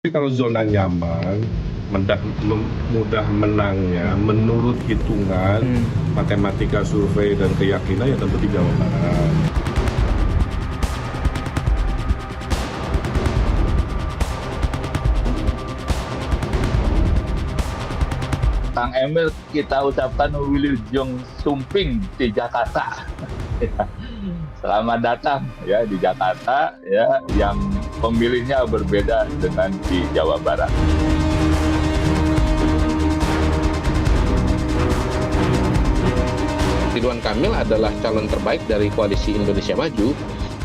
Tapi kalau zona nyaman, mudah menangnya menurut hitungan matematika survei dan keyakinan ya tentu di Jawa Barat. Kang Emil kita ucapkan Wilujeng Sumping di Jakarta. Selamat datang ya di Jakarta ya, yang pemilihnya berbeda dengan di Jawa Barat. Ridwan Kamil adalah calon terbaik dari koalisi Indonesia Maju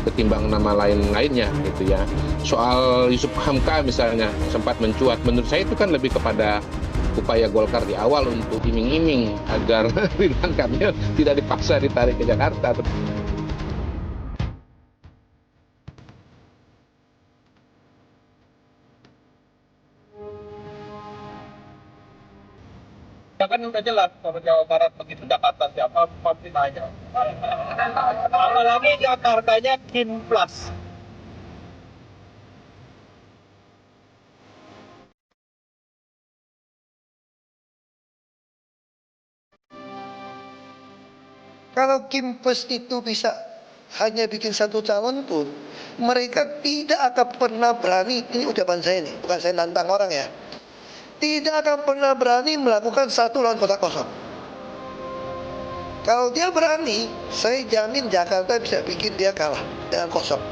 ketimbang nama lain-lainnya gitu ya. Soal Yusuf Hamka misalnya sempat mencuat, menurut saya itu kan lebih kepada upaya Golkar di awal untuk iming-iming agar Ridwan Kamil tidak dipaksa ditarik ke Jakarta. Ya kan udah jelas kalau Jawa Barat begitu, Jakarta siapa pasti nanya. Apalagi Jakartanya Kin Plus. Kalau Kim Pes itu bisa hanya bikin satu calon pun, mereka tidak akan pernah berani, ini ucapan saya nih, bukan saya nantang orang ya, tidak akan pernah berani melakukan satu lawan kota kosong. Kalau dia berani, saya jamin Jakarta bisa bikin dia kalah dengan kosong.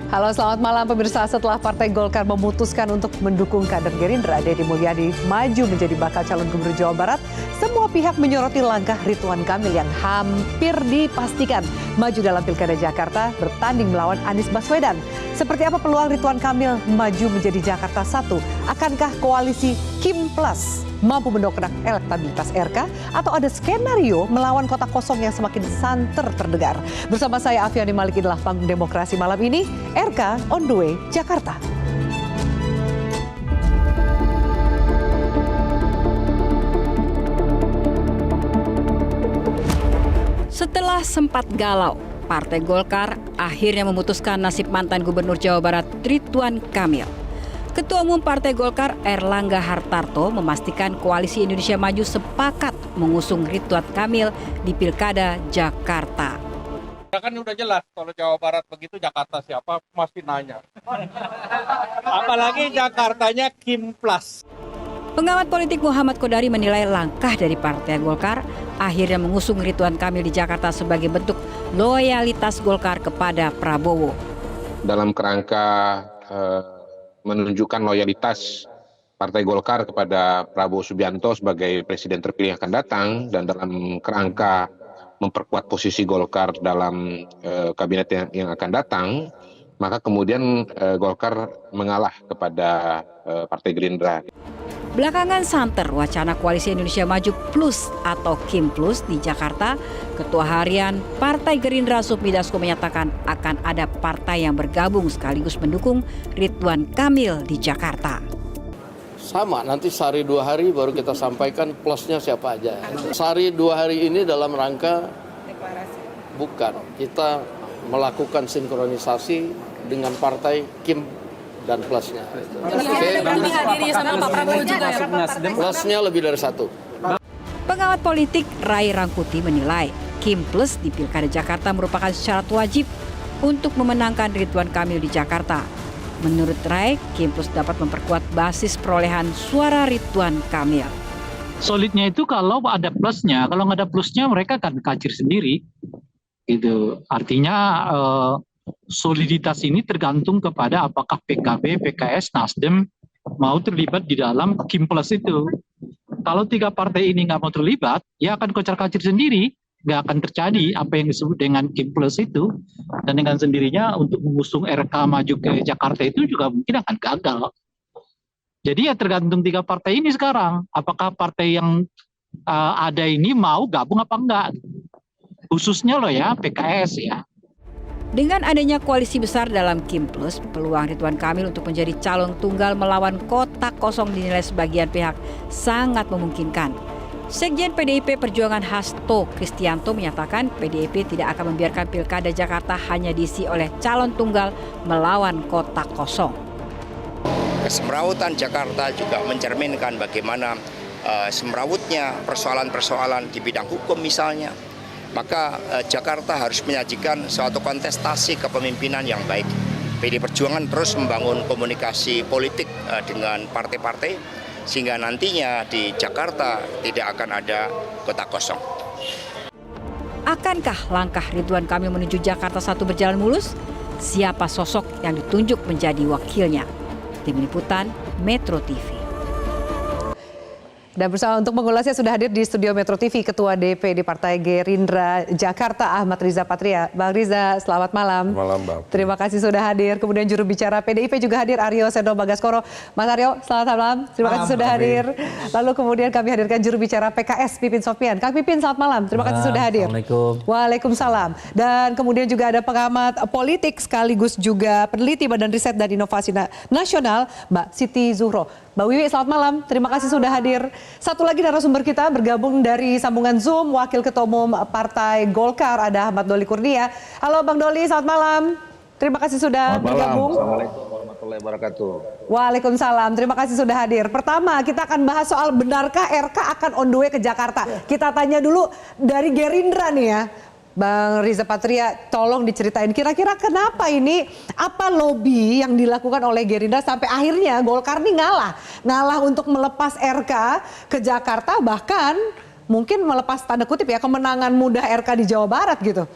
Halo, selamat malam pemirsa. Setelah Partai Golkar memutuskan untuk mendukung kader Gerindra Deddy Mulyadi maju menjadi bakal calon gubernur Jawa Barat, semua pihak menyoroti langkah Ridwan Kamil yang hampir dipastikan maju dalam Pilkada Jakarta bertanding melawan Anies Baswedan. Seperti apa peluang Ridwan Kamil maju menjadi Jakarta 1? Akankah koalisi Kim Plus mampu mendongkrak elektabilitas RK atau ada skenario melawan kota kosong yang semakin santer terdengar? Bersama saya Afiani Malik, inilah Panggung Demokrasi malam ini, RK on the way Jakarta. Setelah sempat galau, Partai Golkar akhirnya memutuskan nasib mantan Gubernur Jawa Barat Ridwan Kamil. Ketua Umum Partai Golkar Erlangga Hartarto memastikan koalisi Indonesia Maju sepakat mengusung Ridwan Kamil di Pilkada Jakarta. Ya kan udah jelas kalau Jawa Barat begitu, Jakarta siapa masih nanya. Apalagi Jakartanya Kim Plus. Pengamat politik Muhammad Kodari menilai langkah dari Partai Golkar akhirnya mengusung Ridwan Kamil di Jakarta sebagai bentuk loyalitas Golkar kepada Prabowo. Dalam kerangka menunjukkan loyalitas Partai Golkar kepada Prabowo Subianto sebagai presiden terpilih yang akan datang, dan dalam kerangka memperkuat posisi Golkar dalam kabinet yang akan datang, maka kemudian Golkar mengalah kepada Partai Gerindra. Belakangan santer wacana koalisi Indonesia Maju Plus atau Kim Plus di Jakarta. Ketua Harian Partai Gerindra Sufmi Dasko menyatakan akan ada partai yang bergabung sekaligus mendukung Ridwan Kamil di Jakarta. Sama, nanti sehari 2 hari baru kita sampaikan plusnya siapa aja. Sehari 2 hari ini dalam rangka bukan, kita melakukan sinkronisasi dengan partai Kim dan plusnya. Plusnya lebih dari 1. Pengamat politik Ray Rangkuti menilai Kim Plus di Pilkada Jakarta merupakan syarat wajib untuk memenangkan Ridwan Kamil di Jakarta. Menurut Ray, Kim Plus dapat memperkuat basis perolehan suara Ridwan Kamil. Solidnya itu kalau ada plusnya, kalau nggak ada plusnya mereka akan kacir sendiri. Gitu. Artinya soliditas ini tergantung kepada apakah PKB, PKS, Nasdem mau terlibat di dalam Kim Plus itu. Kalau 3 partai ini nggak mau terlibat, ya akan kocar-kacir sendiri, nggak akan terjadi apa yang disebut dengan Kim Plus itu. Dan dengan sendirinya untuk mengusung RK maju ke Jakarta itu juga mungkin akan gagal. Jadi ya tergantung 3 partai ini sekarang, apakah partai yang ada ini mau gabung apa enggak. Khususnya loh ya PKS ya. Dengan adanya koalisi besar dalam Kim Plus, peluang Ridwan Kamil untuk menjadi calon tunggal melawan kotak kosong dinilai sebagian pihak sangat memungkinkan. Sekjen PDIP Perjuangan Hasto Kristianto menyatakan PDIP tidak akan membiarkan Pilkada Jakarta hanya diisi oleh calon tunggal melawan kotak kosong. Kesemrawutan Jakarta juga mencerminkan bagaimana semrawutnya persoalan-persoalan di bidang hukum misalnya. Maka Jakarta harus menyajikan suatu kontestasi kepemimpinan yang baik. PD Perjuangan terus membangun komunikasi politik dengan partai-partai sehingga nantinya di Jakarta tidak akan ada kotak kosong. Akankah langkah Ridwan Kamil menuju Jakarta 1 berjalan mulus? Siapa sosok yang ditunjuk menjadi wakilnya? Tim Liputan Metro TV. Dan bersama untuk mengulasnya sudah hadir di studio Metro TV Ketua DPD Partai Gerindra Jakarta Ahmad Riza Patria. Bang Riza, selamat malam. Malam, Bang. Terima kasih sudah hadir. Kemudian juru bicara PDIP juga hadir, Aryo Seno Bagaskoro. Mas Aryo, selamat malam. Terima kasih sudah hadir. Lalu kemudian kami hadirkan juru bicara PKS Pipin Sopian. Kang Pipin, selamat malam. Terima kasih sudah hadir. Assalamualaikum. Waalaikumsalam. Dan kemudian juga ada pengamat politik sekaligus juga peneliti Badan Riset dan Inovasi Nasional, Mbak Siti Zuhro. Mbak Wiwi, selamat malam. Terima kasih sudah hadir. Satu lagi narasumber kita bergabung dari sambungan Zoom, Wakil Ketua Umum Partai Golkar, ada Ahmad Doli Kurnia. Halo Bang Doli, selamat malam. Terima kasih sudah bergabung. Assalamualaikum warahmatullahi wabarakatuh. Waalaikumsalam, terima kasih sudah hadir. Pertama, kita akan bahas soal benarkah RK akan on the way ke Jakarta. Kita tanya dulu dari Gerindra nih ya. Bang Riza Patria, tolong diceritain kira-kira kenapa ini, apa lobby yang dilakukan oleh Gerindra sampai akhirnya Golkar nih ngalah untuk melepas RK ke Jakarta, bahkan mungkin melepas tanda kutip ya kemenangan mudah RK di Jawa Barat gitu.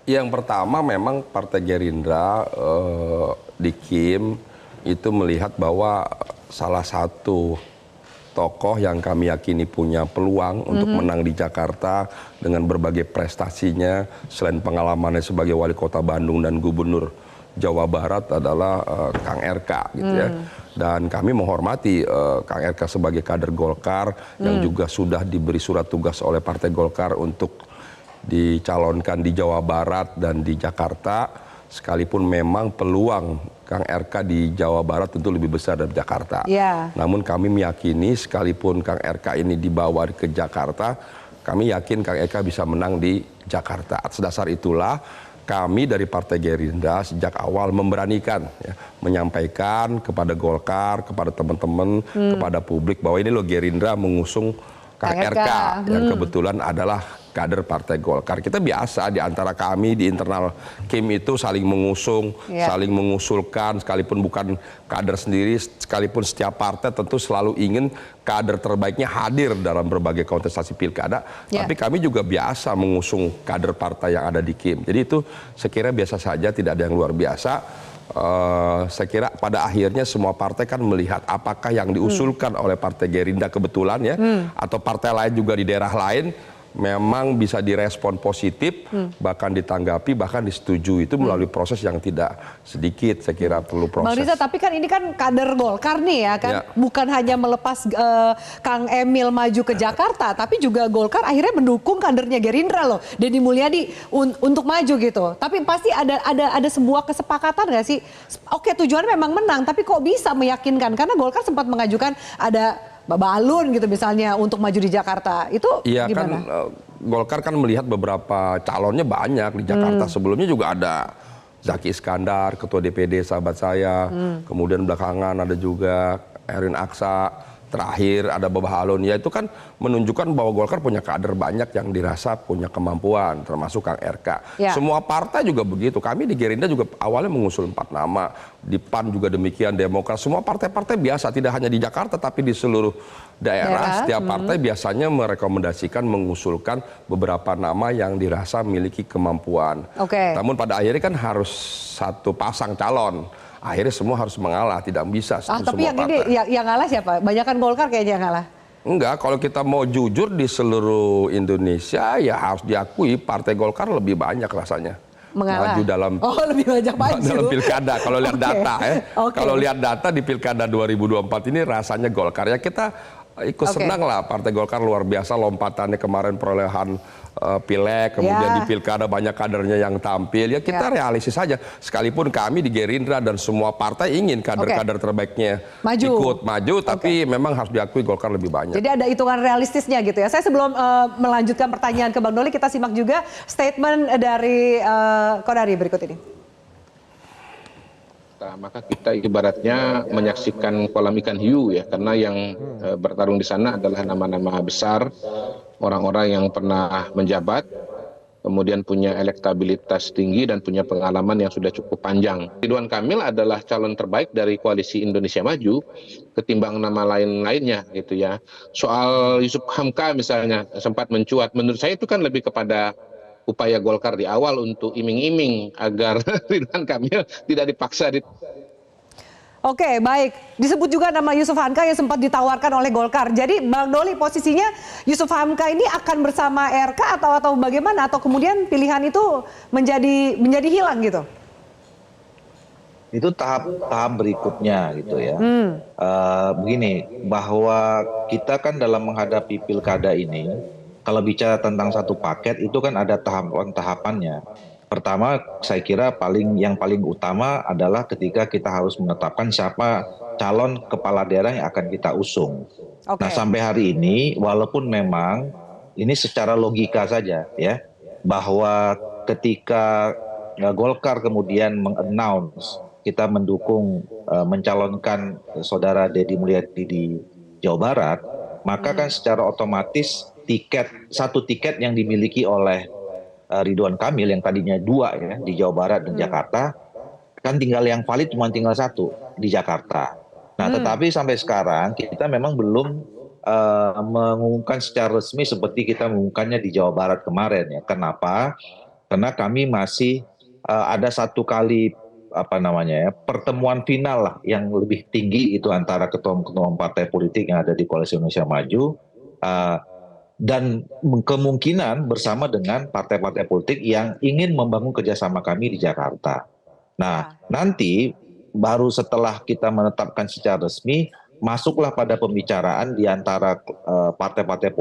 Yang pertama memang Partai Gerindra di Kim itu melihat bahwa salah satu tokoh yang kami yakini punya peluang untuk menang di Jakarta dengan berbagai prestasinya, selain pengalamannya sebagai wali kota Bandung dan gubernur Jawa Barat adalah Kang RK gitu ya. Dan kami menghormati Kang RK sebagai kader Golkar yang juga sudah diberi surat tugas oleh Partai Golkar untuk dicalonkan di Jawa Barat dan di Jakarta. Sekalipun memang peluang Kang RK di Jawa Barat tentu lebih besar dari Jakarta. Yeah. Namun kami meyakini sekalipun Kang RK ini dibawa ke Jakarta, kami yakin Kang RK bisa menang di Jakarta. Atas dasar itulah kami dari Partai Gerindra sejak awal memberanikan ya, menyampaikan kepada Golkar, kepada teman-teman, kepada publik bahwa ini loh Gerindra mengusung Kang RK yang kebetulan adalah kader Partai Golkar. Kita biasa di antara kami di internal Kim itu saling mengusung, saling mengusulkan, sekalipun bukan kader sendiri, sekalipun setiap partai tentu selalu ingin kader terbaiknya hadir dalam berbagai kontestasi pilkada. Tapi kami juga biasa mengusung kader partai yang ada di Kim. Jadi itu sekira biasa saja, tidak ada yang luar biasa. Saya kira pada akhirnya semua partai kan melihat apakah yang diusulkan oleh Partai Gerindra kebetulan ya, atau partai lain juga di daerah lain memang bisa direspon positif, bahkan ditanggapi, bahkan disetujui. Itu melalui proses yang tidak sedikit, saya kira perlu proses. Bang Riza, tapi kan ini kan kader Golkar nih ya kan, bukan hanya melepas Kang Emil maju ke Jakarta, tapi juga Golkar akhirnya mendukung kadernya Gerindra loh, Deddy Mulyadi untuk maju gitu. Tapi pasti ada sebuah kesepakatan nggak sih? Oke, tujuannya memang menang, tapi kok bisa meyakinkan? Karena Golkar sempat mengajukan ada balun gitu misalnya untuk maju di Jakarta, itu iya, gimana? Kan Golkar kan melihat beberapa calonnya banyak di Jakarta. Sebelumnya juga ada Zaki Iskandar, ketua DPD sahabat saya, kemudian belakangan ada juga Erin Aksa, terakhir ada Babah Alun. Ya itu kan menunjukkan bahwa Golkar punya kader banyak yang dirasa punya kemampuan, termasuk Kang RK. Semua partai juga begitu. Kami di Gerindra juga awalnya mengusul 4 nama. Di PAN juga demikian, Demokrat. Semua partai-partai biasa, tidak hanya di Jakarta tapi di seluruh daerah. Setiap partai biasanya merekomendasikan, mengusulkan beberapa nama yang dirasa memiliki kemampuan. Namun pada akhirnya kan harus satu pasang calon. Akhirnya semua harus mengalah, tidak bisa. Tapi yang ini yang ngalah siapa? Banyakan Golkar kayaknya yang ngalah. Enggak, kalau kita mau jujur di seluruh Indonesia ya harus diakui Partai Golkar lebih banyak rasanya maju dalam lebih banyak maju dalam pilkada. Kalau lihat data ya, kalau lihat data di pilkada 2024 ini rasanya Golkar ya. Kita ikut senang lah. Partai Golkar luar biasa lompatannya kemarin perolehan pileg, kemudian di pilkada banyak kadernya yang tampil. Ya kita realistis saja. Sekalipun kami di Gerindra dan semua partai ingin kader-kader terbaiknya ikut maju, tapi memang harus diakui Golkar lebih banyak. Jadi ada hitungan realistisnya gitu ya. Saya sebelum melanjutkan pertanyaan ke Bang Doli, kita simak juga statement dari Kodari berikut ini. Nah, maka kita ibaratnya menyaksikan kolam ikan hiu ya, karena yang bertarung di sana adalah nama-nama besar, orang-orang yang pernah menjabat, kemudian punya elektabilitas tinggi dan punya pengalaman yang sudah cukup panjang. Ridwan Kamil adalah calon terbaik dari koalisi Indonesia Maju ketimbang nama lain-lainnya gitu ya. Soal Yusuf Hamka misalnya sempat mencuat, menurut saya itu kan lebih kepada upaya Golkar di awal untuk iming-iming agar Ridwan Kamil tidak dipaksa. Oke, baik. Disebut juga nama Yusuf Hamka yang sempat ditawarkan oleh Golkar. Jadi Bang Doli, posisinya Yusuf Hamka ini akan bersama RK atau bagaimana? Atau kemudian pilihan itu menjadi hilang gitu? Itu tahap berikutnya gitu ya. Begini, bahwa kita kan dalam menghadapi pilkada ini, kalau bicara tentang satu paket itu kan ada tahapan-tahapannya. Pertama, saya kira yang paling utama adalah ketika kita harus menetapkan siapa calon kepala daerah yang akan kita usung. Nah, sampai hari ini, walaupun memang ini secara logika saja ya, bahwa ketika Golkar kemudian mengannounce kita mendukung mencalonkan saudara Deddy Mulyadi di Jawa Barat, maka kan secara otomatis satu tiket yang dimiliki oleh Ridwan Kamil yang tadinya 2 ya di Jawa Barat dan Jakarta, kan tinggal yang valid cuma tinggal 1 di Jakarta. Nah, tetapi sampai sekarang kita memang belum mengumumkan secara resmi seperti kita mengumumkannya di Jawa Barat kemarin ya. Kenapa? Karena kami masih ada satu kali pertemuan final lah yang lebih tinggi itu antara ketua-ketua partai politik yang ada di Koalisi Indonesia Maju dan kemungkinan bersama dengan partai-partai politik yang ingin membangun kerjasama kami di Jakarta. Nah, nanti baru setelah kita menetapkan secara resmi, masuklah pada pembicaraan di antara partai-partai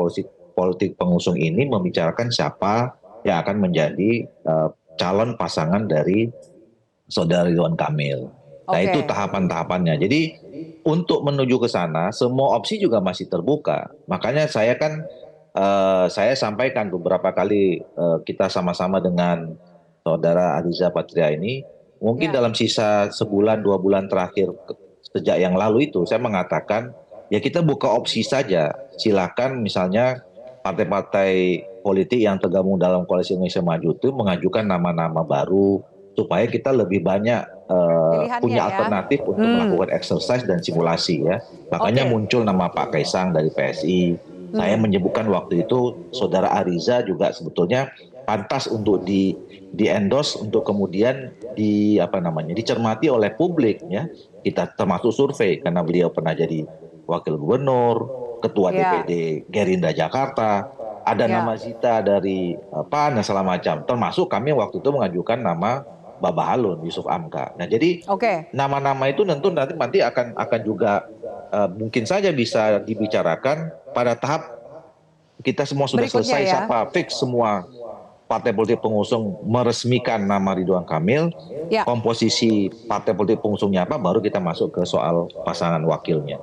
politik pengusung ini membicarakan siapa yang akan menjadi calon pasangan dari saudara Ridwan Kamil. Nah, itu tahapan-tahapannya. Jadi untuk menuju ke sana, semua opsi juga masih terbuka. Makanya saya sampaikan beberapa kali kita sama-sama dengan saudara Ariza Patria ini, mungkin dalam sisa sebulan 2 bulan terakhir sejak yang lalu itu saya mengatakan ya kita buka opsi saja, silakan misalnya partai-partai politik yang tergabung dalam Koalisi Indonesia Maju itu mengajukan nama-nama baru supaya kita lebih banyak punya alternatif untuk melakukan exercise dan simulasi ya. Makanya muncul nama Pak Kaisang dari PSI. Saya menyebutkan waktu itu saudara Ariza juga sebetulnya pantas untuk di-endorse untuk kemudian dicermati oleh publik ya. Kita termasuk survei karena beliau pernah jadi wakil gubernur, ketua DPD Gerindra Jakarta, ada nama Zita dari PAN dan segala macam. Termasuk kami waktu itu mengajukan nama Baba Halun, Yusuf Hamka. Nah, jadi nama-nama itu tentu nanti akan juga mungkin saja bisa dibicarakan pada tahap kita semua sudah selesai siapa fix semua partai politik pengusung meresmikan nama Ridwan Kamil, komposisi partai politik pengusungnya apa, baru kita masuk ke soal pasangan wakilnya.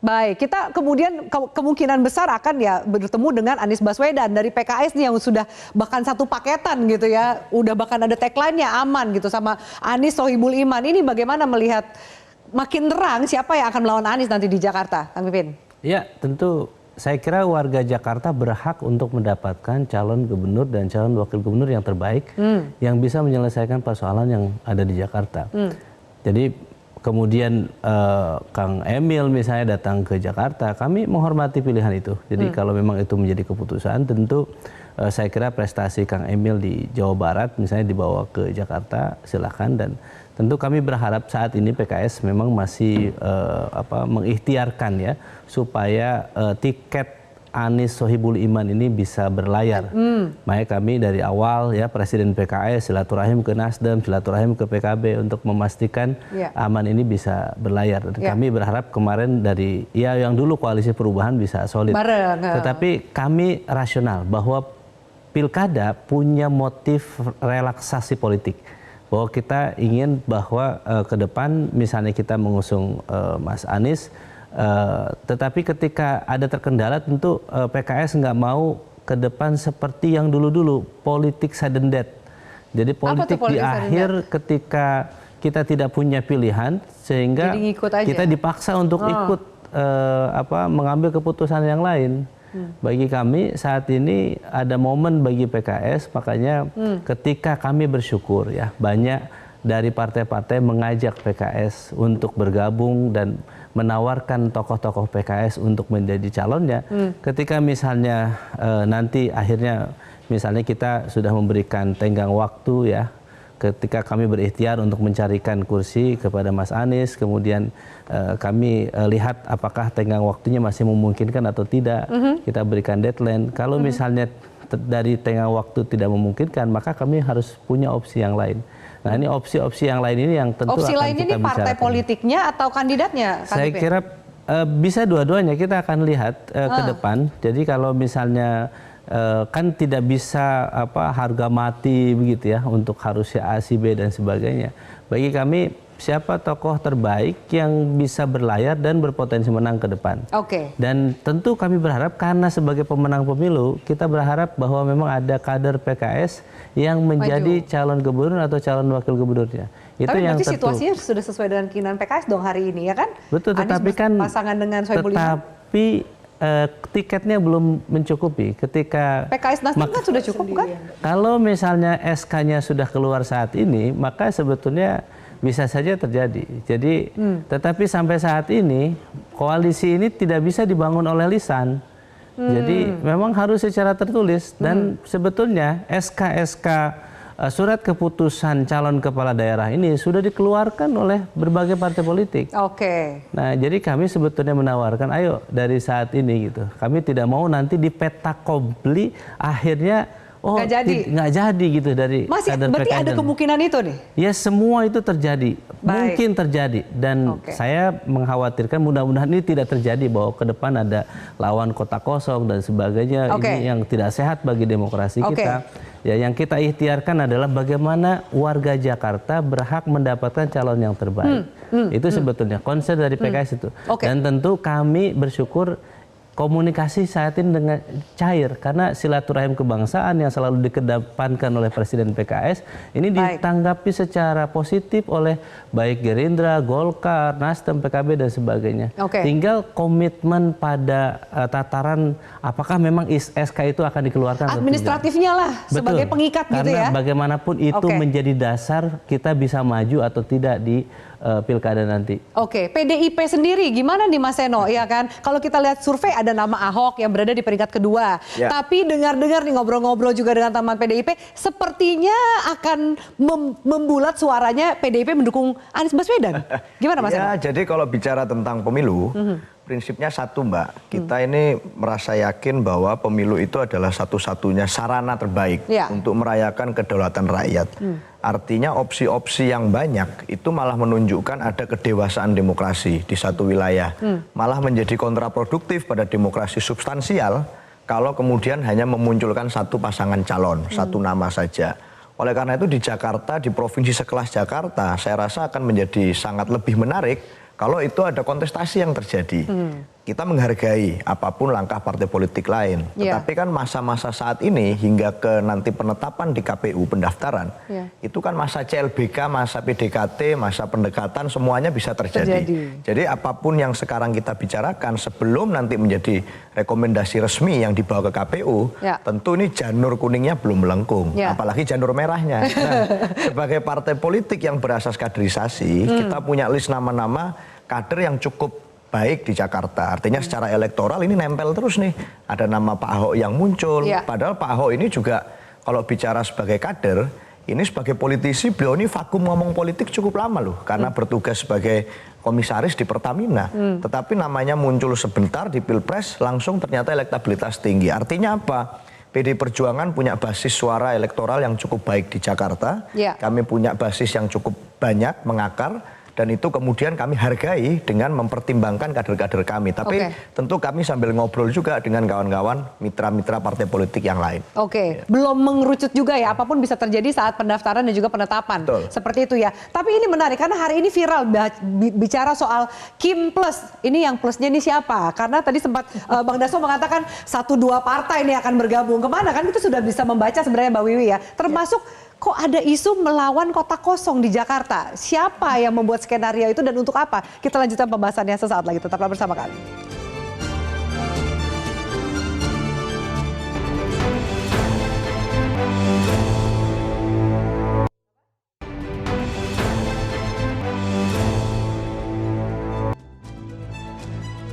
Baik, kita kemudian kemungkinan besar akan bertemu dengan Anies Baswedan dari PKS nih yang sudah bahkan satu paketan gitu ya, udah bahkan ada tagline-nya aman gitu sama Anies Sohibul Iman. Ini bagaimana melihat makin terang siapa yang akan melawan Anies nanti di Jakarta, Kang Pipin? Ya, tentu saya kira warga Jakarta berhak untuk mendapatkan calon gubernur dan calon wakil gubernur yang terbaik yang bisa menyelesaikan persoalan yang ada di Jakarta. Jadi kemudian Kang Emil misalnya datang ke Jakarta, kami menghormati pilihan itu. Jadi kalau memang itu menjadi keputusan, tentu saya kira prestasi Kang Emil di Jawa Barat misalnya dibawa ke Jakarta, silakan. Dan tentu kami berharap saat ini PKS memang masih mengikhtiarkan ya supaya tiket Anies Sohibul Iman ini bisa berlayar. Makanya kami dari awal ya Presiden PKS silaturahim ke Nasdem, silaturahim ke PKB untuk memastikan aman ini bisa berlayar. Dan kami berharap kemarin dari yang dulu koalisi perubahan bisa solid. Tetapi kami rasional bahwa pilkada punya motif relaksasi politik. Bahwa kita ingin bahwa ke depan misalnya kita mengusung Mas Anies, tetapi ketika ada terkendala tentu PKS nggak mau ke depan seperti yang dulu-dulu, politik sudden death. Jadi politik di akhir ketika kita tidak punya pilihan sehingga kita dipaksa untuk ikut mengambil keputusan yang lain. Bagi kami saat ini ada momen bagi PKS, makanya ketika kami bersyukur ya banyak dari partai-partai mengajak PKS untuk bergabung dan menawarkan tokoh-tokoh PKS untuk menjadi calonnya. Ketika misalnya nanti akhirnya misalnya kita sudah memberikan tenggang waktu ya, ketika kami berikhtiar untuk mencarikan kursi kepada Mas Anies, kemudian kami lihat apakah tenggang waktunya masih memungkinkan atau tidak, kita berikan deadline. Kalau misalnya dari tenggang waktu tidak memungkinkan, maka kami harus punya opsi yang lain. Nah ini opsi-opsi yang lain ini yang tentu opsi akan lain kita ini partai bicarakan. politiknya atau kandidatnya? Saya kira bisa dua-duanya, kita akan lihat ke depan. Jadi kalau misalnya kan tidak bisa harga mati begitu ya untuk harus A, si B dan sebagainya. Bagi kami siapa tokoh terbaik yang bisa berlayar dan berpotensi menang ke depan. Dan tentu kami berharap karena sebagai pemenang pemilu kita berharap bahwa memang ada kader PKS yang menjadi calon gubernur atau calon wakil gubernurnya. Itu tapi yang berarti situasinya sudah sesuai dengan keinginan PKS dong hari ini ya kan? Betul, tetapi kan pasangan dengan Sohibul Iman. Tetapi tiketnya belum mencukupi. Ketika PKS Nasdem kan sudah cukup kan? Kalau misalnya SK-nya sudah keluar saat ini, maka sebetulnya bisa saja terjadi. Jadi, tetapi sampai saat ini koalisi ini tidak bisa dibangun oleh lisan. Jadi memang harus secara tertulis dan sebetulnya SK-SK surat keputusan calon kepala daerah ini sudah dikeluarkan oleh berbagai partai politik. Nah, jadi kami sebetulnya menawarkan, ayo dari saat ini gitu. Kami tidak mau nanti di peta kompli akhirnya nggak jadi gitu dari kader PKS. Berarti ada kemungkinan itu nih? Ya semua itu terjadi, mungkin terjadi dan saya mengkhawatirkan mudah-mudahan ini tidak terjadi bahwa ke depan ada lawan kota kosong dan sebagainya ini yang tidak sehat bagi demokrasi kita. Ya yang kita ikhtiarkan adalah bagaimana warga Jakarta berhak mendapatkan calon yang terbaik. Itu sebetulnya konsep dari PKS itu. Dan tentu kami bersyukur komunikasi saat ini dengan cair karena silaturahim kebangsaan yang selalu dikedepankan oleh Presiden PKS ini ditanggapi secara positif oleh baik Gerindra, Golkar, Nasdem, PKB dan sebagainya. Tinggal komitmen pada tataran apakah memang SK itu akan dikeluarkan administratifnya lah sebagai pengikat gitu ya. Karena bagaimanapun itu menjadi dasar kita bisa maju atau tidak di pilkada nanti. PDIP sendiri gimana nih Mas Seno? Ya kan, kalau kita lihat survei ada nama Ahok yang berada di peringkat kedua. Tapi dengar-dengar nih ngobrol-ngobrol juga dengan teman PDIP, sepertinya akan membulat suaranya PDIP mendukung Anies Baswedan. Gimana Mas Seno? Jadi kalau bicara tentang pemilu, prinsipnya satu Mbak, kita ini merasa yakin bahwa pemilu itu adalah satu-satunya sarana terbaik untuk merayakan kedaulatan rakyat. Artinya opsi-opsi yang banyak itu malah menunjukkan ada kedewasaan demokrasi di satu wilayah. Malah menjadi kontraproduktif pada demokrasi substansial kalau kemudian hanya memunculkan satu pasangan calon, satu nama saja. Oleh karena itu di Jakarta, di provinsi sekelas Jakarta, saya rasa akan menjadi sangat lebih menarik kalau itu ada kontestasi yang terjadi. Kita menghargai apapun langkah partai politik lain. Tetapi kan masa-masa saat ini hingga ke nanti penetapan di KPU pendaftaran, itu kan masa CLBK, masa PDKT, masa pendekatan semuanya bisa terjadi. Jadi apapun yang sekarang kita bicarakan sebelum nanti menjadi rekomendasi resmi yang dibawa ke KPU, tentu ini janur kuningnya belum melengkung, apalagi janur merahnya. Nah, sebagai partai politik yang berasas kaderisasi, kita punya list nama-nama kader yang cukup baik di Jakarta. Artinya secara elektoral ini nempel terus nih. Ada nama Pak Ahok yang muncul. Padahal Pak Ahok ini juga kalau bicara sebagai kader, ini sebagai politisi, beliau ini vakum ngomong politik cukup lama loh, karena bertugas sebagai komisaris di Pertamina. Tetapi namanya muncul sebentar di Pilpres, langsung ternyata elektabilitas tinggi. Artinya apa? PD Perjuangan punya basis suara elektoral yang cukup baik di Jakarta. Kami punya basis yang cukup banyak, mengakar. Dan itu kemudian kami hargai dengan mempertimbangkan kader-kader kami. Tapi tentu kami sambil ngobrol juga dengan kawan-kawan mitra-mitra partai politik yang lain. Belum mengerucut juga ya, apapun bisa terjadi saat pendaftaran dan juga penetapan. Seperti itu ya. Tapi ini menarik karena hari ini viral bicara soal Kim Plus. Ini yang plusnya ini siapa? Karena tadi sempat Bang Dasko mengatakan 1-2 partai ini akan bergabung. Kemana kan kita sudah bisa membaca sebenarnya Mbak Wiwi ya. Termasuk kok ada isu melawan kota kosong di Jakarta? Siapa yang membuat skenario itu dan untuk apa? Kita lanjutkan pembahasannya sesaat lagi. Tetaplah bersama kami.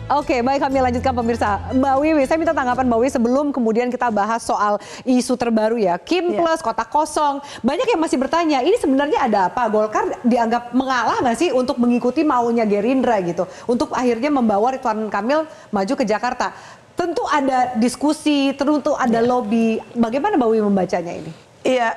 Oke, baik, kami lanjutkan pemirsa. Mbak Wiwi, saya minta tanggapan Mbak Wiwi sebelum kemudian kita bahas soal isu terbaru ya. Kim Plus, kota kosong. Banyak yang masih bertanya, ini sebenarnya ada apa? Golkar dianggap mengalah nggak sih untuk mengikuti maunya Gerindra gitu? Untuk akhirnya membawa Ridwan Kamil maju ke Jakarta. Tentu ada diskusi, tentu ada lobby. Bagaimana Mbak Wiwi membacanya ini? Iya,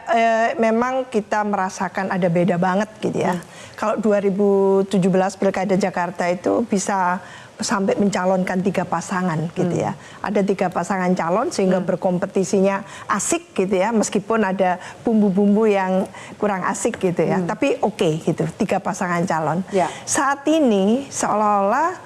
memang kita merasakan ada beda banget gitu ya. Kalau 2017 Pilkada Jakarta itu bisa sampai mencalonkan 3 pasangan gitu ya. Ada 3 pasangan calon sehingga berkompetisinya asik gitu ya, meskipun ada bumbu-bumbu yang kurang asik gitu ya. Tapi oke gitu, 3 pasangan calon. Saat ini seolah-olah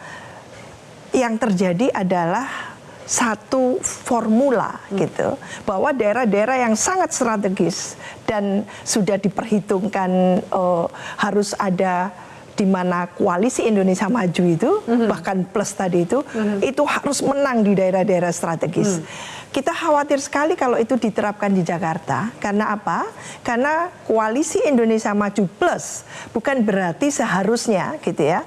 yang terjadi adalah satu formula gitu, bahwa daerah-daerah yang sangat strategis dan sudah diperhitungkan harus ada di mana koalisi Indonesia Maju itu, bahkan plus tadi itu harus menang di daerah-daerah strategis. Kita khawatir sekali kalau itu diterapkan di Jakarta. Karena apa? Karena koalisi Indonesia Maju plus bukan berarti seharusnya gitu ya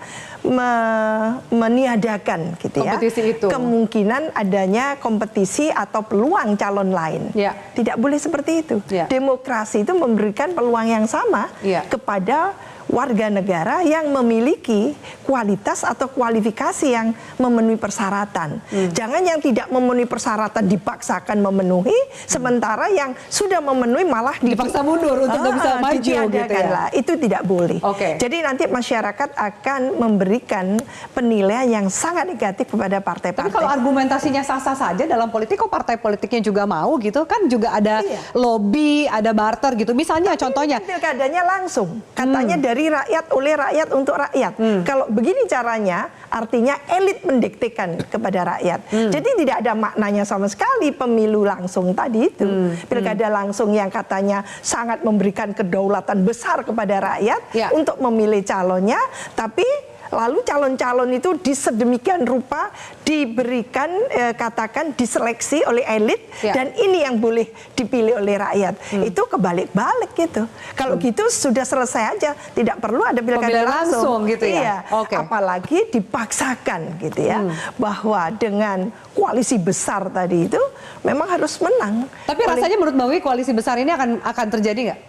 meniadakan gitu ya kemungkinan adanya kompetisi atau peluang calon lain. Tidak boleh seperti itu. Demokrasi itu memberikan peluang yang sama kepada warga negara yang memiliki kualitas atau kualifikasi yang memenuhi persyaratan. Jangan yang tidak memenuhi persyaratan dipaksakan memenuhi, sementara yang sudah memenuhi malah dipaksa mundur untuk nggak bisa maju gitu ya. Itu tidak boleh. Jadi nanti masyarakat akan memberikan penilaian yang sangat negatif kepada partai-partai. Tapi kalau argumentasinya sah-sah saja dalam politik, kok partai politiknya juga mau gitu kan, juga ada lobby, ada barter gitu. Misalnya contohnya pilkadanya langsung, katanya dari rakyat, oleh rakyat, untuk rakyat. Kalau begini caranya, artinya elit mendiktekan kepada rakyat. Jadi tidak ada maknanya sama sekali pemilu langsung tadi itu. Pilkada langsung yang katanya sangat memberikan kedaulatan besar kepada rakyat untuk memilih calonnya, tapi lalu calon-calon itu disedemikian rupa diberikan, katakan diseleksi oleh elit, dan ini yang boleh dipilih oleh rakyat. Itu kebalik-balik gitu. Kalau gitu sudah selesai aja, tidak perlu ada pilkada langsung gitu ya. Apalagi dipaksakan gitu ya, bahwa dengan koalisi besar tadi itu memang harus menang. Tapi rasanya menurut Mbak Wiwi koalisi besar ini akan terjadi nggak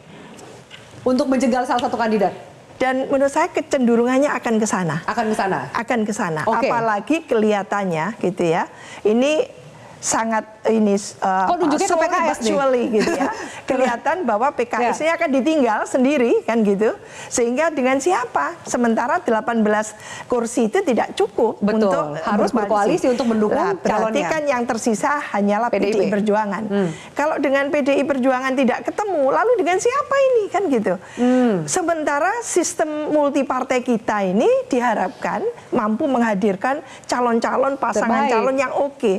untuk menjegal salah satu kandidat? Dan menurut saya kecenderungannya akan ke sana. Akan ke sana. Apalagi kelihatannya gitu ya. Ini sangat kok nunjuknya ke PKS gitu ya. Kelihatan bahwa PKS ini akan ditinggal sendiri kan gitu. Sehingga dengan siapa? Sementara 18 kursi itu tidak cukup untuk harus berkoalisi untuk mendukung calonnya. Berarti kan yang tersisa hanyalah PDI Perjuangan. Kalau dengan PDI Perjuangan tidak ketemu, lalu dengan siapa ini kan gitu. Sementara sistem multipartai kita ini diharapkan mampu menghadirkan calon-calon pasangan calon yang oke.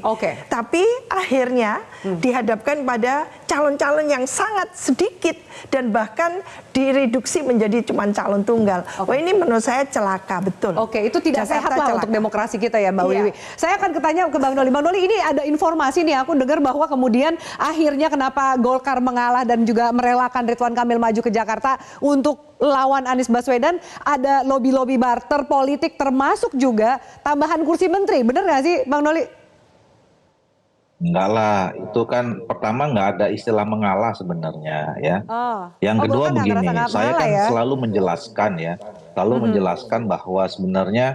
Tapi akhirnya dihadapkan pada calon-calon yang sangat sedikit dan bahkan direduksi menjadi cuma calon tunggal. Wah, ini menurut saya celaka betul. Itu tidak sehat lah untuk demokrasi kita ya Mbak Wiwi. Saya akan ketanya ke Bang Doli. Bang Doli, ini ada informasi nih, aku dengar bahwa kemudian akhirnya kenapa Golkar mengalah dan juga merelakan Ridwan Kamil maju ke Jakarta untuk lawan Anies Baswedan, ada lobby-lobby barter politik termasuk juga tambahan kursi menteri. Benar nggak sih Bang Doli? Enggak lah, itu kan pertama nggak ada istilah mengalah sebenarnya ya. Yang kedua Golkar nggak begini, ngerasa nggak saya mengalah kan ya? selalu menjelaskan ya, selalu menjelaskan bahwa sebenarnya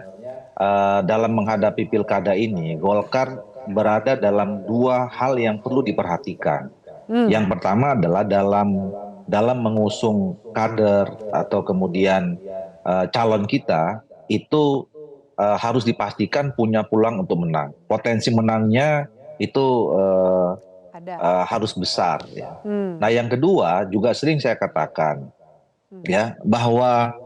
dalam menghadapi pilkada ini, Golkar berada dalam dua hal yang perlu diperhatikan. Yang pertama adalah dalam mengusung kader atau kemudian calon kita itu harus dipastikan punya peluang untuk menang. Potensi menangnya itu harus besar. Ya. Nah, yang kedua juga sering saya katakan ya bahwa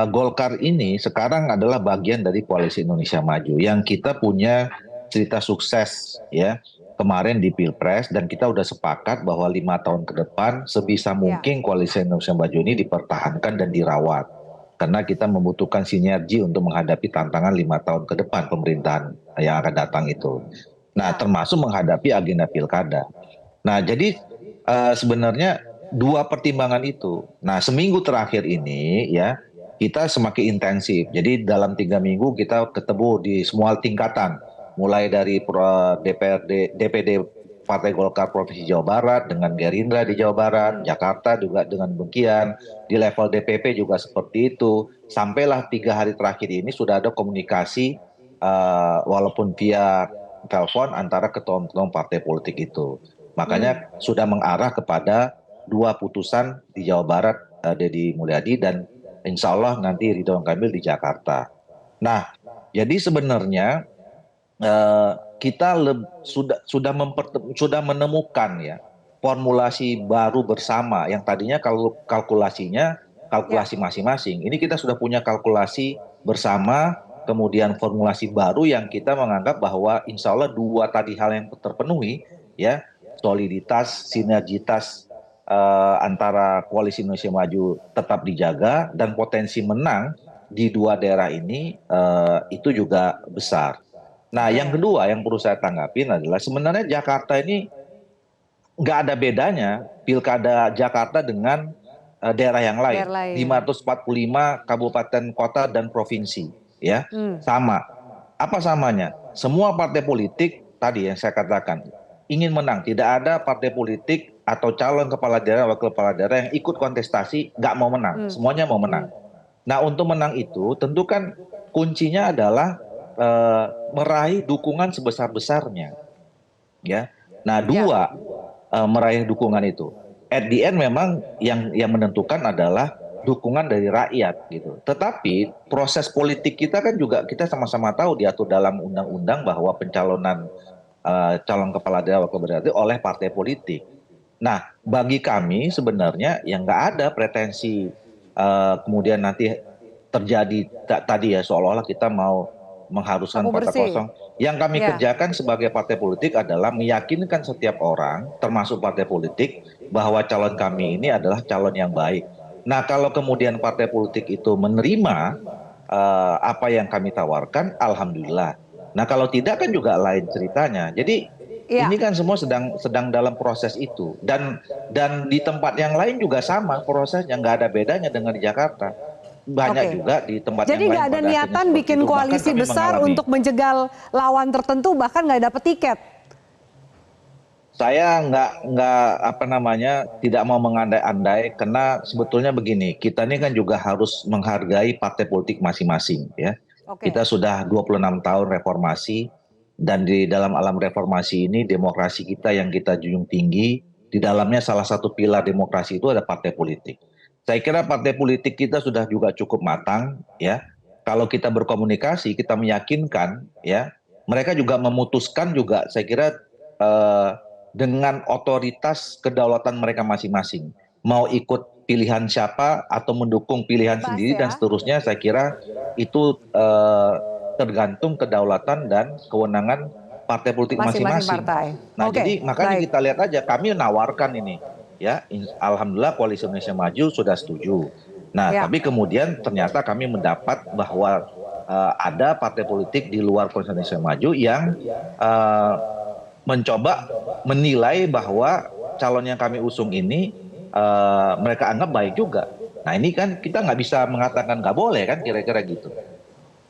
Golkar ini sekarang adalah bagian dari Koalisi Indonesia Maju yang kita punya cerita sukses ya kemarin di Pilpres, dan kita udah sepakat bahwa 5 tahun ke depan sebisa mungkin Koalisi Indonesia Maju ini dipertahankan dan dirawat karena kita membutuhkan sinergi untuk menghadapi tantangan 5 tahun ke depan pemerintahan yang akan datang itu. Nah, termasuk menghadapi agenda pilkada. Nah, jadi sebenarnya dua pertimbangan itu. Nah, seminggu terakhir ini ya kita semakin intensif. Jadi dalam 3 minggu kita ketemu di semua tingkatan, mulai dari DPD Partai Golkar Provinsi Jawa Barat dengan Gerindra di Jawa Barat, Jakarta juga dengan demikian, di level DPP juga seperti itu. Sampailah 3 hari terakhir ini sudah ada komunikasi walaupun via telepon antara ketua-ketua partai politik itu. Makanya sudah mengarah kepada 2 putusan di Jawa Barat, Deddy Mulyadi, dan insya Allah nanti Ridwan Kamil di Jakarta. Nah, jadi sebenarnya kita sudah menemukan ya formulasi baru bersama yang tadinya kalau kalkulasi masing-masing. Ini kita sudah punya kalkulasi bersama, kemudian formulasi baru yang kita menganggap bahwa insya Allah 2 tadi hal yang terpenuhi ya, soliditas, sinergitas antara Koalisi Indonesia Maju tetap dijaga dan potensi menang di 2 daerah ini itu juga besar. Nah, yang kedua yang perlu saya tanggapin adalah sebenarnya Jakarta ini nggak ada bedanya pilkada Jakarta dengan daerah yang lain. 545 kabupaten, kota, dan provinsi. Ya, sama. Apa samanya? Semua partai politik tadi yang saya katakan ingin menang. Tidak ada partai politik atau calon kepala daerah, wakil kepala daerah yang ikut kontestasi nggak mau menang. Semuanya mau menang. Nah, untuk menang itu tentu kan kuncinya adalah meraih dukungan sebesar-besarnya. Ya. Nah, 2 meraih dukungan itu. At the end memang yang menentukan adalah dukungan dari rakyat gitu. Tetapi proses politik kita kan juga kita sama-sama tahu diatur dalam undang-undang bahwa pencalonan calon kepala daerah wakil kepala daerah oleh partai politik. Nah, bagi kami sebenarnya yang nggak ada pretensi kemudian nanti terjadi tadi ya seolah-olah kita mau mengharuskan kota kosong. Yang kami kerjakan sebagai partai politik adalah meyakinkan setiap orang, termasuk partai politik, bahwa calon kami ini adalah calon yang baik. Nah, kalau kemudian partai politik itu menerima apa yang kami tawarkan, alhamdulillah. Nah, kalau tidak kan juga lain ceritanya. Jadi ini kan semua sedang dalam proses itu. Dan di tempat yang lain juga sama prosesnya, nggak ada bedanya dengan di Jakarta. Banyak juga di tempat Jadi yang lain. Jadi nggak ada niatan bikin koalisi besar untuk menjegal lawan tertentu, bahkan nggak dapat tiket. Saya tidak mau mengandai-andai, karena sebetulnya begini, kita ini kan juga harus menghargai partai politik masing-masing ya. Kita sudah 26 tahun reformasi, dan di dalam alam reformasi ini demokrasi kita yang kita junjung tinggi, di dalamnya salah satu pilar demokrasi itu ada partai politik. Saya kira partai politik kita sudah juga cukup matang ya. Kalau kita berkomunikasi, kita meyakinkan ya, mereka juga memutuskan juga saya kira dengan otoritas kedaulatan mereka masing-masing. Mau ikut pilihan siapa atau mendukung pilihan sendiri dan seterusnya, saya kira itu tergantung kedaulatan dan kewenangan partai politik masing-masing. Nah, jadi makanya kita lihat aja, kami menawarkan ini. Ya, alhamdulillah Koalisi Indonesia Maju sudah setuju. Nah, tapi kemudian ternyata kami mendapat bahwa ada partai politik di luar Koalisi Indonesia Maju yang mencoba menilai bahwa calon yang kami usung ini mereka anggap baik juga. Nah, ini kan kita nggak bisa mengatakan nggak boleh kan, kira-kira gitu.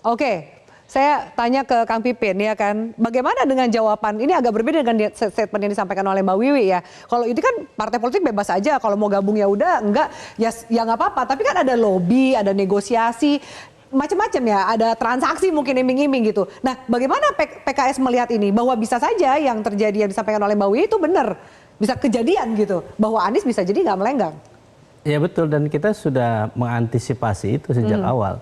Oke, Saya tanya ke Kang Pipin ya kan, bagaimana dengan jawaban, ini agak berbeda dengan statement yang disampaikan oleh Mbak Wiwi ya. Kalau itu kan partai politik bebas aja, kalau mau gabung ya udah, enggak ya nggak apa-apa. Tapi kan ada lobby, ada negosiasi, macam-macam ya, ada transaksi mungkin iming-iming gitu. Nah bagaimana PKS melihat ini, bahwa bisa saja yang terjadi yang disampaikan oleh Mbak Wiwi itu benar, bisa kejadian gitu, bahwa Anies bisa jadi nggak melenggang. Ya betul, dan kita sudah mengantisipasi itu sejak awal.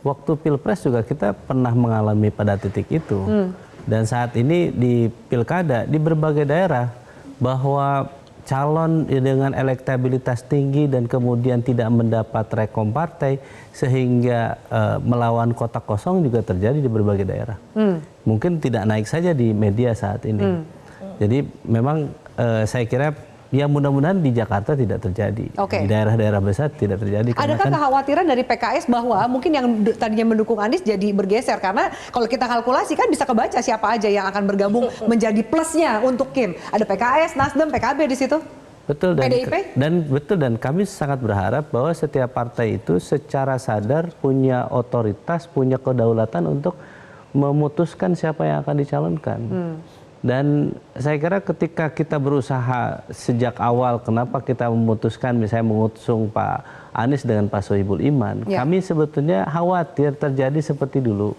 Waktu Pilpres juga kita pernah mengalami pada titik itu. Dan saat ini di Pilkada, di berbagai daerah, bahwa calon dengan elektabilitas tinggi dan kemudian tidak mendapat rekom partai, sehingga melawan kotak kosong juga terjadi di berbagai daerah. Mungkin tidak naik saja di media saat ini. Jadi memang saya kira ya mudah-mudahan di Jakarta tidak terjadi. Di daerah-daerah besar tidak terjadi. Adakah kekhawatiran dari PKS bahwa mungkin yang tadinya mendukung Anies jadi bergeser? Karena kalau kita kalkulasi kan bisa kebaca siapa aja yang akan bergabung menjadi plusnya untuk Kim. Ada PKS, Nasdem, PKB di situ. Betul, PDIP? Dan kami sangat berharap bahwa setiap partai itu secara sadar punya otoritas, punya kedaulatan untuk memutuskan siapa yang akan dicalonkan. Dan saya kira ketika kita berusaha sejak awal, kenapa kita memutuskan misalnya mengusung Pak Anies dengan Pak Sohibul Iman, kami sebetulnya khawatir terjadi seperti dulu,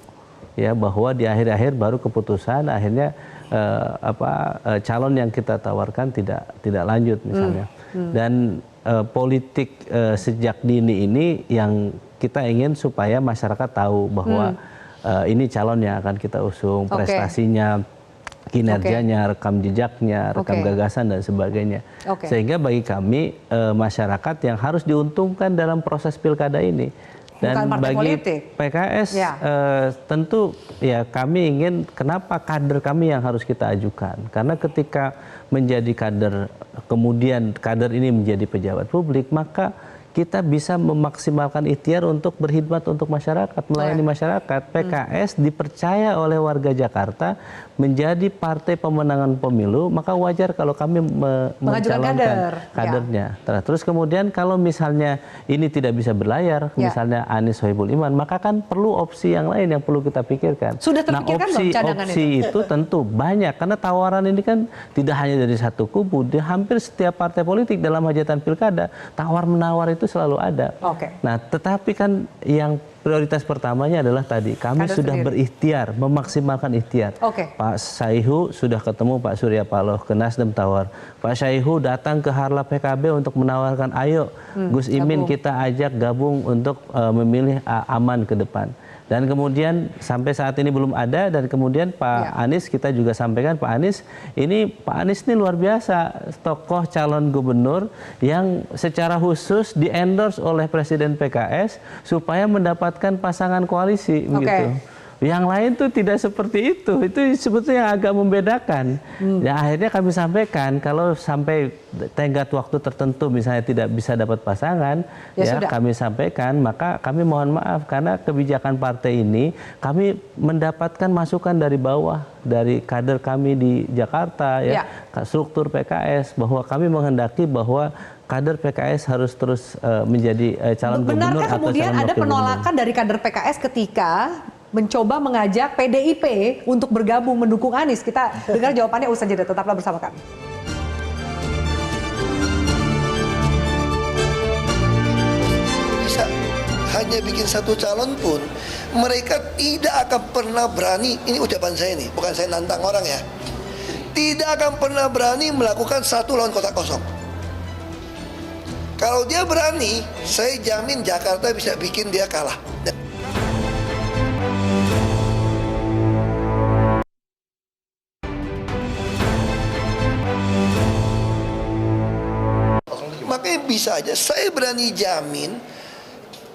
ya, bahwa di akhir-akhir baru keputusan, akhirnya calon yang kita tawarkan tidak lanjut misalnya. Dan politik sejak dini ini yang kita ingin supaya masyarakat tahu bahwa ini calon yang akan kita usung, prestasinya, kinerjanya, rekam jejaknya, rekam gagasan dan sebagainya. Sehingga bagi kami masyarakat yang harus diuntungkan dalam proses pilkada ini. Dan bagi PKS tentu ya kami ingin, kenapa kader kami yang harus kita ajukan? Karena ketika menjadi kader, kemudian kader ini menjadi pejabat publik, maka kita bisa memaksimalkan ikhtiar untuk berkhidmat untuk masyarakat, melayani masyarakat. PKS dipercaya oleh warga Jakarta menjadi partai pemenangan pemilu, maka wajar kalau kami mencalonkan kadernya. Terus kemudian kalau misalnya ini tidak bisa berlayar, misalnya Anies Sohibul Iman, maka kan perlu opsi yang lain yang perlu kita pikirkan. Sudah terpikirkan opsi itu tentu banyak, karena tawaran ini kan tidak hanya dari satu kubu, di hampir setiap partai politik dalam hajatan pilkada, tawar-menawar itu selalu ada. Nah, tetapi kan yang prioritas pertamanya adalah tadi kami sudah berikhtiar, memaksimalkan ikhtiar. Pak Saihu sudah ketemu Pak Surya Paloh ke Nasdem tawar. Pak Saihu datang ke Harla PKB untuk menawarkan, ayo Gus Imin kita ajak gabung untuk memilih aman ke depan. Dan kemudian sampai saat ini belum ada, dan kemudian Pak Anies kita juga sampaikan, Pak Anies ini luar biasa, tokoh calon gubernur yang secara khusus di-endorse oleh Presiden PKS supaya mendapatkan pasangan koalisi begitu. Yang lain tuh tidak seperti itu sebetulnya yang agak membedakan. Ya akhirnya kami sampaikan kalau sampai tenggat waktu tertentu misalnya tidak bisa dapat pasangan, kami sampaikan, maka kami mohon maaf karena kebijakan partai ini kami mendapatkan masukan dari bawah, dari kader kami di Jakarta, struktur PKS, bahwa kami menghendaki bahwa kader PKS harus terus menjadi calon gubernur atau calon wakil gubernur. Kemudian ada penolakan dari kader PKS ketika mencoba mengajak PDIP untuk bergabung mendukung Anies? Kita dengar jawabannya usai jeda, tetaplah bersama kami. Bisa hanya bikin satu calon pun, mereka tidak akan pernah berani, ini ucapan saya nih, bukan saya nantang orang ya, tidak akan pernah berani melakukan satu lawan kotak kosong. Kalau dia berani, saya jamin Jakarta bisa bikin dia kalah. Makanya bisa aja, saya berani jamin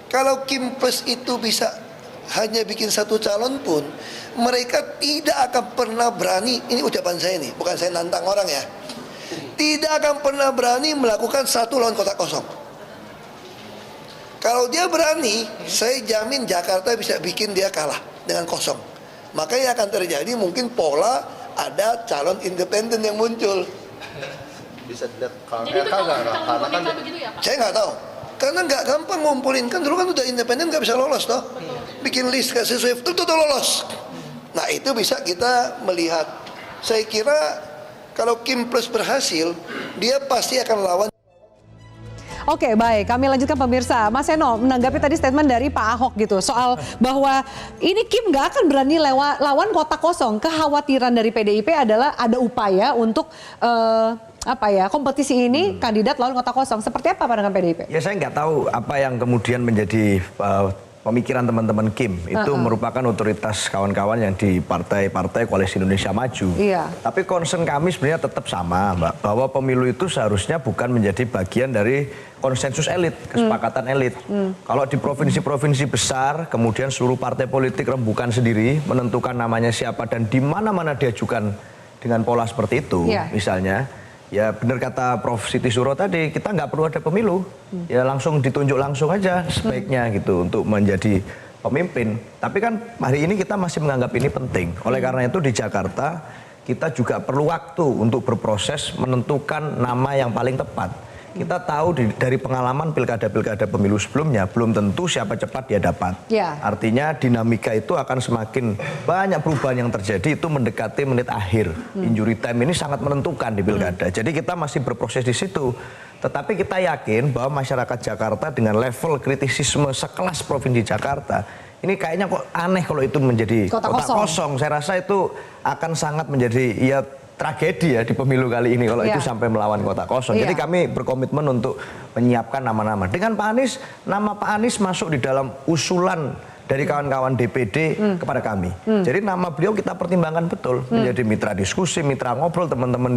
kalau Kim Plus itu bisa hanya bikin satu calon pun, mereka tidak akan pernah berani, ini ucapan saya nih, bukan saya nantang orang ya, tidak akan pernah berani melakukan satu lawan kotak kosong. Kalau dia berani, saya jamin Jakarta bisa bikin dia kalah dengan kosong. Makanya akan terjadi mungkin pola ada calon independen yang muncul. Bisa dilihat karena kan saya nggak tahu, karena nggak gampang ngumpulin, kan dulu kan udah independen nggak bisa lolos toh. bikin list gak sesuai, tentu lolos. Nah itu bisa kita melihat. Saya kira kalau Kim Plus berhasil, dia pasti akan lawan. Oke, baik. Kami lanjutkan pemirsa. Mas Seno menanggapi tadi statement dari Pak Ahok gitu soal bahwa ini Kim nggak akan berani lawan kota kosong. Kekhawatiran dari PDIP adalah ada upaya untuk kompetisi ini kandidat lawan kota kosong. Seperti apa pandangan PDIP? Ya saya nggak tahu apa yang kemudian menjadi pemikiran teman-teman Kim. Itu merupakan otoritas kawan-kawan yang di partai-partai Koalisi Indonesia Maju. Iya. Tapi concern kami sebenarnya tetap sama, Mbak. Bahwa pemilu itu seharusnya bukan menjadi bagian dari konsensus elit, kesepakatan elit. Kalau di provinsi-provinsi besar, kemudian seluruh partai politik rembukan sendiri, menentukan namanya siapa dan di mana-mana diajukan dengan pola seperti itu, misalnya. Ya benar kata Prof. Siti Suro tadi, kita nggak perlu ada pemilu, ya langsung ditunjuk langsung aja sebaiknya gitu untuk menjadi pemimpin. Tapi kan hari ini kita masih menganggap ini penting. Oleh karena itu di Jakarta kita juga perlu waktu untuk berproses menentukan nama yang paling tepat. Kita tahu dari pengalaman pilkada-pilkada pemilu sebelumnya, belum tentu siapa cepat dia dapat. Artinya dinamika itu akan semakin banyak perubahan yang terjadi, itu mendekati menit akhir. Injury time ini sangat menentukan di pilkada. Jadi kita masih berproses di situ. Tetapi kita yakin bahwa masyarakat Jakarta dengan level kritisisme sekelas Provinsi Jakarta, ini kayaknya kok aneh kalau itu menjadi kota kosong. Saya rasa itu akan sangat menjadi tragedi ya di pemilu kali ini kalau itu sampai melawan kota kosong. Jadi kami berkomitmen untuk menyiapkan nama-nama. Dengan Pak Anies, nama Pak Anies masuk di dalam usulan dari kawan-kawan DPD kepada kami. Jadi nama beliau kita pertimbangkan betul menjadi mitra diskusi, mitra ngobrol teman-teman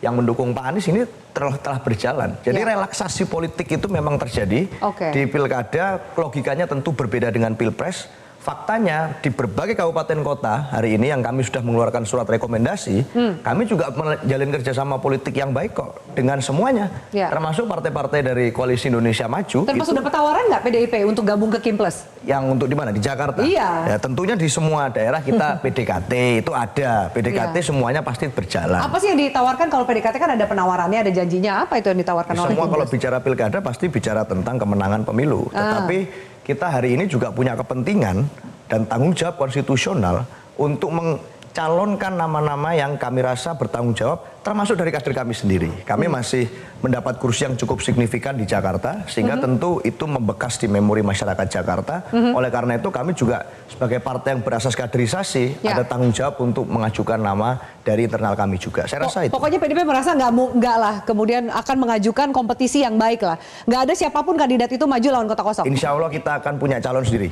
yang mendukung Pak Anies ini telah berjalan. Jadi relaksasi politik itu memang terjadi di pilkada. Logikanya tentu berbeda dengan pilpres. Faktanya di berbagai kabupaten kota hari ini yang kami sudah mengeluarkan surat rekomendasi, kami juga menjalin kerjasama politik yang baik kok dengan semuanya, termasuk partai-partai dari Koalisi Indonesia Maju. Termasuk dapat tawaran nggak PDIP untuk gabung ke Kim Plus? Yang untuk di mana? Di Jakarta? Iya. Ya tentunya di semua daerah kita PDKT itu ada, PDKT semuanya pasti berjalan. Apa sih yang ditawarkan kalau PDKT kan ada penawarannya, ada janjinya, apa itu yang ditawarkan oleh Kim Plus? Semua kalau bicara pilkada pasti bicara tentang kemenangan pemilu, tetapi kita hari ini juga punya kepentingan dan tanggung jawab konstitusional untuk mencalonkan nama-nama yang kami rasa bertanggung jawab, termasuk dari kader kami sendiri. Kami masih mendapat kursi yang cukup signifikan di Jakarta, sehingga tentu itu membekas di memori masyarakat Jakarta. Oleh karena itu kami juga sebagai partai yang berasas kaderisasi, ada tanggung jawab untuk mengajukan nama dari internal kami juga. Saya rasa itu. Pokoknya PDIP merasa nggak lah, kemudian akan mengajukan kompetisi yang baik lah. Nggak ada siapapun kandidat itu maju lawan kota kosong. Insya Allah kita akan punya calon sendiri.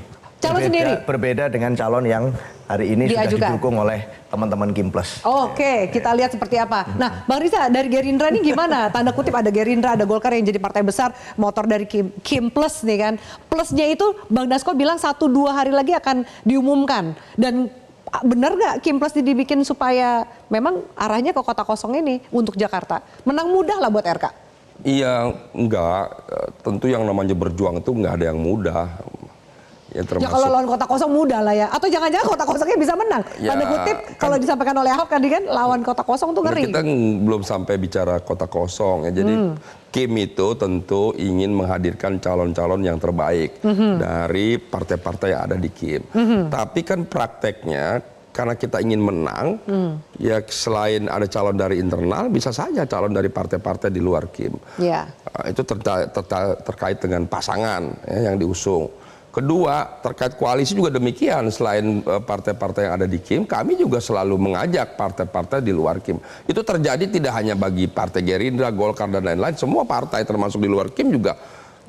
Berbeda dengan calon yang hari ini sudah didukung oleh teman-teman Kim Plus. Oke, kita lihat seperti apa. Nah, Bang Riza, dari Gerindra ini gimana? Tanda kutip ada Gerindra, ada Golkar yang jadi partai besar, motor dari Kim Plus nih kan. Plusnya itu Bang Dasko bilang 1-2 hari lagi akan diumumkan. Dan benar nggak Kim Plus dibikin supaya memang arahnya ke kota kosong ini untuk Jakarta? Menang mudah lah buat RK. Iya, enggak. Tentu yang namanya berjuang itu nggak ada yang mudah. Ya, kalau lawan kota kosong mudah lah ya. Atau jangan-jangan kota kosongnya bisa menang. Tanda kutip kalau disampaikan oleh Ahok tadi kan lawan kota kosong tuh ngeri. Kita belum sampai bicara kota kosong ya. Jadi Kim itu tentu ingin menghadirkan calon-calon yang terbaik dari partai-partai yang ada di Kim. Tapi kan prakteknya karena kita ingin menang, ya selain ada calon dari internal, bisa saja calon dari partai-partai di luar Kim. Itu terkait dengan pasangan yang diusung. Kedua, terkait koalisi juga demikian. Selain partai-partai yang ada di Kim, kami juga selalu mengajak partai-partai di luar Kim. Itu terjadi tidak hanya bagi partai Gerindra, Golkar, dan lain-lain. Semua partai termasuk di luar Kim juga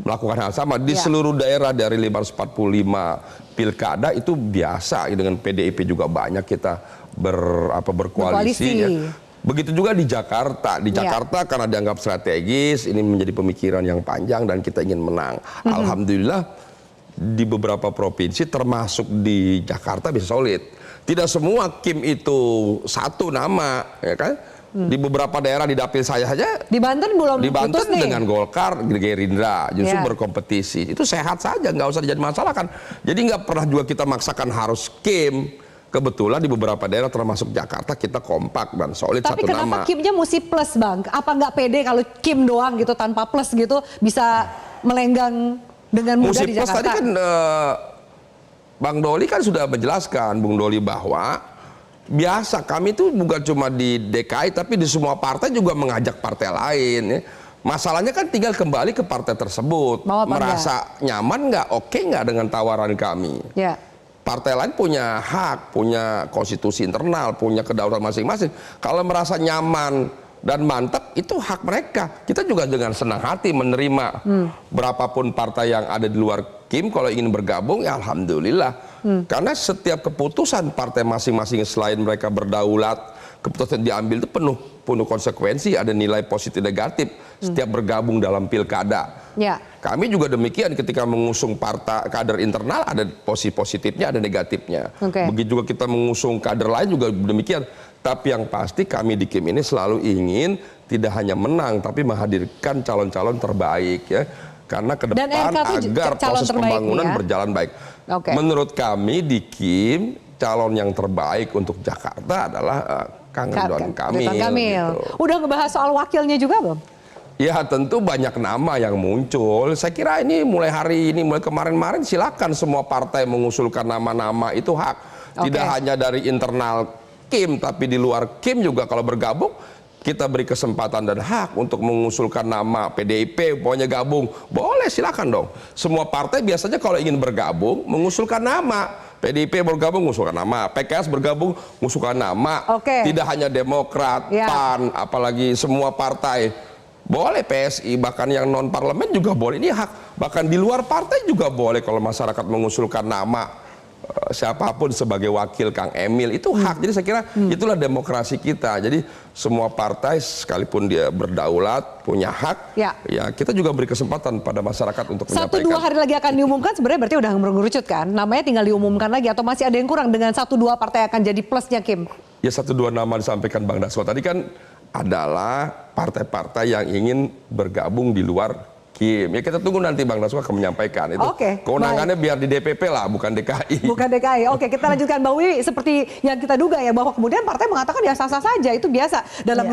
melakukan hal sama. Di seluruh daerah dari 545 pilkada itu biasa. Dengan PDIP juga banyak kita berkoalisi. Ya. Begitu juga di Jakarta. Di Jakarta karena dianggap strategis, ini menjadi pemikiran yang panjang dan kita ingin menang. Alhamdulillah, di beberapa provinsi termasuk di Jakarta bisa solid. Tidak semua Kim itu satu nama, ya kan? Di beberapa daerah di dapil saya saja. Di Banten belum di Banten putus nih. Dengan Golkar, Gerindra justru berkompetisi. Itu sehat saja, nggak usah jadi masalah kan. Jadi nggak pernah juga kita maksakan harus Kim. Kebetulan di beberapa daerah termasuk Jakarta kita kompak dan solid satu nama. Tapi kenapa Kimnya mesti plus, Bang? Apa nggak pede kalau Kim doang gitu tanpa plus gitu bisa melenggang dengan mudah di Jakarta? Tadi kan Bang Doli kan sudah menjelaskan, Bung Doli, bahwa biasa kami itu bukan cuma di DKI tapi di semua partai juga mengajak partai lain ya. Masalahnya kan tinggal kembali ke partai tersebut, merasa nyaman nggak, oke nggak dengan tawaran kami. Ya. Partai lain punya hak, punya konstitusi internal, punya kedaulatan masing-masing. Kalau merasa nyaman dan mantap, itu hak mereka. Kita juga dengan senang hati menerima berapapun partai yang ada di luar KIM, kalau ingin bergabung, ya alhamdulillah. Karena setiap keputusan partai masing-masing selain mereka berdaulat, keputusan diambil itu penuh konsekuensi, ada nilai positif negatif setiap bergabung dalam pilkada. Ya. Kami juga demikian ketika mengusung partai kader internal, ada positifnya, ada negatifnya. Begitu juga kita mengusung kader lain juga demikian. Tapi yang pasti kami di KIM ini selalu ingin tidak hanya menang, tapi menghadirkan calon-calon terbaik ya. Karena ke depan agar proses pembangunan berjalan baik. Menurut kami di KIM, calon yang terbaik untuk Jakarta adalah Kang Ridwan Kamil. Gitu. Udah ngebahas soal wakilnya juga belum? Ya tentu banyak nama yang muncul. Saya kira ini mulai hari ini, mulai kemarin-kemarin silakan semua partai mengusulkan nama-nama, itu hak. Tidak hanya dari internal KIM, tapi di luar KIM juga kalau bergabung, kita beri kesempatan dan hak untuk mengusulkan nama. PDIP pokoknya gabung, boleh silakan dong. Semua partai biasanya kalau ingin bergabung mengusulkan nama. PDIP bergabung mengusulkan nama, PKS bergabung mengusulkan nama. Tidak hanya Demokrat, PAN, apalagi semua partai. Boleh PSI, bahkan yang non parlemen juga boleh. Ini hak. Bahkan di luar partai juga boleh kalau masyarakat mengusulkan nama siapapun sebagai wakil Kang Emil, itu hak. Jadi saya kira itulah demokrasi kita. Jadi semua partai sekalipun dia berdaulat punya hak, ya kita juga beri kesempatan pada masyarakat untuk menyampaikan. 1-2 hari lagi akan diumumkan, sebenarnya berarti udah mengerucut kan? Namanya tinggal diumumkan lagi atau masih ada yang kurang dengan 1-2 partai akan jadi plusnya Kim? Ya 1-2 nama disampaikan Bang Dasko tadi kan adalah partai-partai yang ingin bergabung di luar KIM. Ya kita tunggu nanti Bang Dasko akan menyampaikan itu. Kewenangannya biar di DPP lah, bukan DKI. Bukan DKI. Oke, kita lanjutkan Mbak Wiwi. Seperti yang kita duga ya, bahwa kemudian partai mengatakan ya sah-sah saja, itu biasa dalam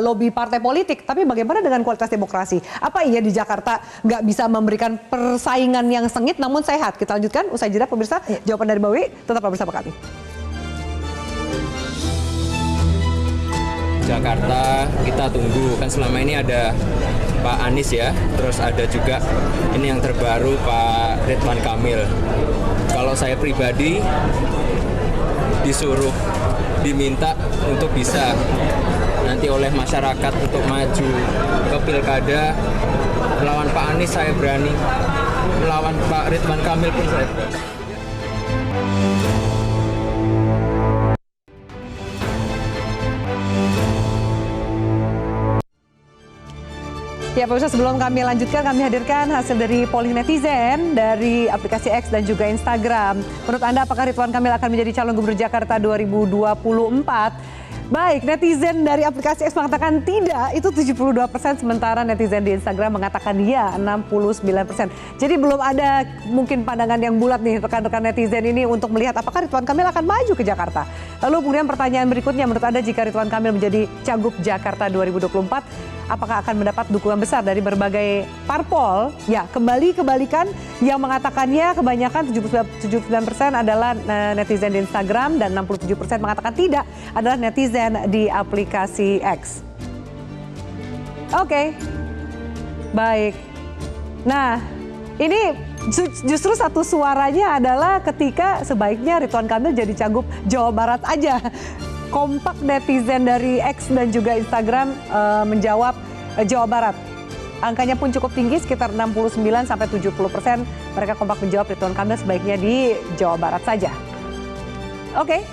lobby partai politik. Tapi bagaimana dengan kualitas demokrasi? Apa iya di Jakarta nggak bisa memberikan persaingan yang sengit namun sehat? Kita lanjutkan usai jeda pemirsa. Jawaban dari Mbak Wiwi tetap bersama kami. Jakarta kita tunggu, kan selama ini ada Pak Anies ya, terus ada juga ini yang terbaru Pak Ridwan Kamil. Kalau saya pribadi disuruh, diminta untuk bisa nanti oleh masyarakat untuk maju ke pilkada, melawan Pak Anies saya berani, melawan Pak Ridwan Kamil pun saya berani. Ya pemirsa, sebelum kami lanjutkan, kami hadirkan hasil dari polling netizen dari aplikasi X dan juga Instagram. Menurut Anda apakah Ridwan Kamil akan menjadi calon gubernur Jakarta 2024? Baik, netizen dari aplikasi X mengatakan tidak, itu 72%, sementara netizen di Instagram mengatakan ya, 69%. Jadi belum ada mungkin pandangan yang bulat nih rekan-rekan netizen ini untuk melihat apakah Ridwan Kamil akan maju ke Jakarta. Lalu kemudian pertanyaan berikutnya, menurut Anda jika Ridwan Kamil menjadi Cagup Jakarta 2024, apakah akan mendapat dukungan besar dari berbagai parpol? Ya, kebalikan yang mengatakannya kebanyakan 79% adalah netizen di Instagram dan 67% mengatakan tidak adalah netizen di aplikasi X. Oke. Baik. Nah, ini justru satu suaranya adalah ketika sebaiknya Ridwan Kamil jadi Cagup Jawa Barat aja. Kompak netizen dari X dan juga Instagram menjawab Jawa Barat. Angkanya pun cukup tinggi, sekitar 69-70%. Mereka kompak menjawab Ridwan Kamil sebaiknya di Jawa Barat saja. Oke.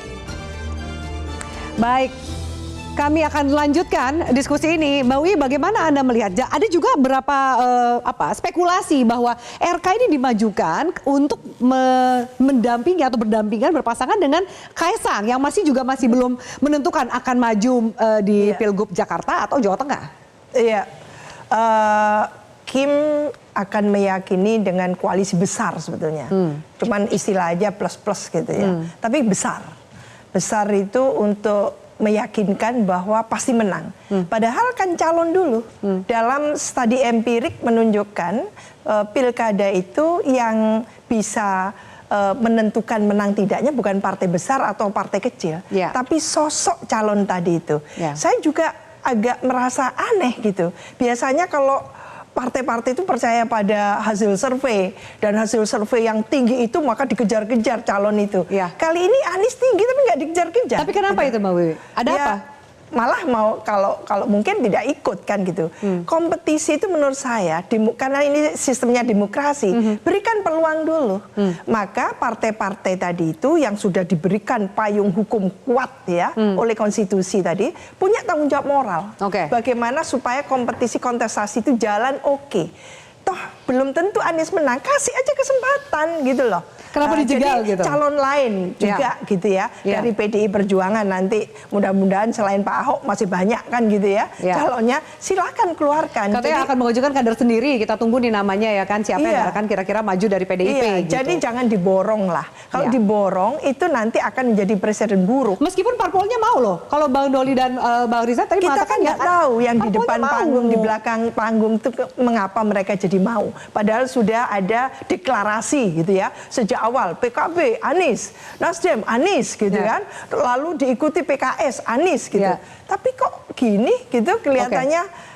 Baik, kami akan lanjutkan diskusi ini. Mbak Wi, bagaimana Anda melihat? Ada juga beberapa spekulasi bahwa RK ini dimajukan untuk mendampingi atau berdampingan berpasangan dengan Kaisang yang masih belum menentukan akan maju di Pilgub Jakarta atau Jawa Tengah. Iya, Kim akan meyakini dengan koalisi besar sebetulnya. Cuman istilah aja plus-plus gitu ya. Tapi besar. Besar itu untuk meyakinkan bahwa pasti menang. Padahal kan calon dulu. Dalam studi empirik menunjukkan pilkada itu yang bisa menentukan menang tidaknya bukan partai besar atau partai kecil, tapi sosok calon tadi itu. Saya juga agak merasa aneh gitu. Biasanya kalau partai-partai itu percaya pada hasil survei, dan hasil survei yang tinggi itu maka dikejar-kejar calon itu. Kali ini Anies tinggi tapi nggak dikejar-kejar. Tapi kenapa itu Mbak Wiwi? Ada apa? Malah mau kalau mungkin tidak ikut kan gitu. Kompetisi itu menurut saya karena ini sistemnya demokrasi, berikan peluang dulu. Maka partai-partai tadi itu yang sudah diberikan payung hukum kuat ya oleh konstitusi tadi punya tanggung jawab moral. Bagaimana supaya kompetisi kontestasi itu jalan oke. Toh belum tentu Anies menang, kasih aja kesempatan gitu loh. Kenapa dijegal jadi gitu? Calon lain juga gitu ya. Dari PDI Perjuangan nanti mudah-mudahan selain Pak Ahok masih banyak kan gitu ya. Calonnya silakan keluarkan. Katanya akan mengajukan kader sendiri, kita tunggu nih namanya ya kan, siapa yang akan kira-kira maju dari PDIP gitu. Jadi jangan diborong lah. Kalau diborong itu nanti akan menjadi presiden buruk. Meskipun parpolnya mau loh. Kalau Bang Doli dan Bang Riza tadi kita mengatakan kan nggak tahu yang di depan panggung, di belakang panggung itu mengapa mereka jadi mau. Padahal sudah ada deklarasi gitu ya. Sejak awal PKB Anies, Nasdem Anies gitu kan, lalu diikuti PKS Anies gitu. Tapi kok gini gitu kelihatannya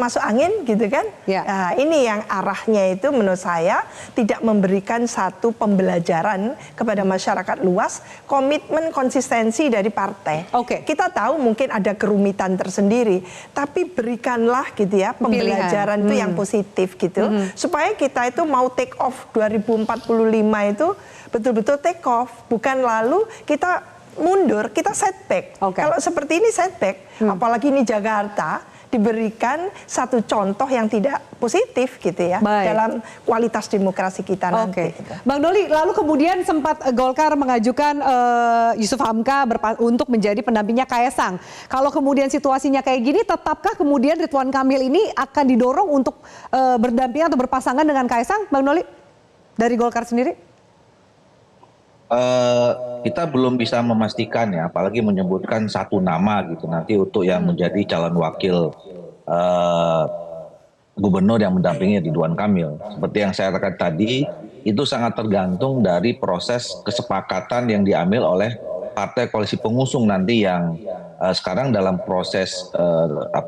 masuk angin gitu kan. Nah, ini yang arahnya itu menurut saya tidak memberikan satu pembelajaran kepada masyarakat luas, komitmen konsistensi dari partai. Kita tahu mungkin ada kerumitan tersendiri, tapi berikanlah gitu ya pembelajaran itu yang positif gitu, supaya kita itu mau take off 2045 itu betul-betul take off, bukan lalu kita mundur, kita setback. Kalau seperti ini setback, apalagi ini Jakarta, diberikan satu contoh yang tidak positif gitu ya dalam kualitas demokrasi kita nanti. Bang Doli, lalu kemudian sempat Golkar mengajukan Yusuf Hamka untuk menjadi pendampingnya Kaesang. Kalau kemudian situasinya kayak gini, tetapkah kemudian Ridwan Kamil ini akan didorong untuk berdampingan atau berpasangan dengan Kaesang, Bang Doli? Dari Golkar sendiri? Kita belum bisa memastikan ya, apalagi menyebutkan satu nama gitu nanti untuk yang menjadi calon wakil gubernur yang mendampingi Ridwan Kamil. Seperti yang saya katakan tadi, itu sangat tergantung dari proses kesepakatan yang diambil oleh partai koalisi pengusung nanti yang sekarang dalam proses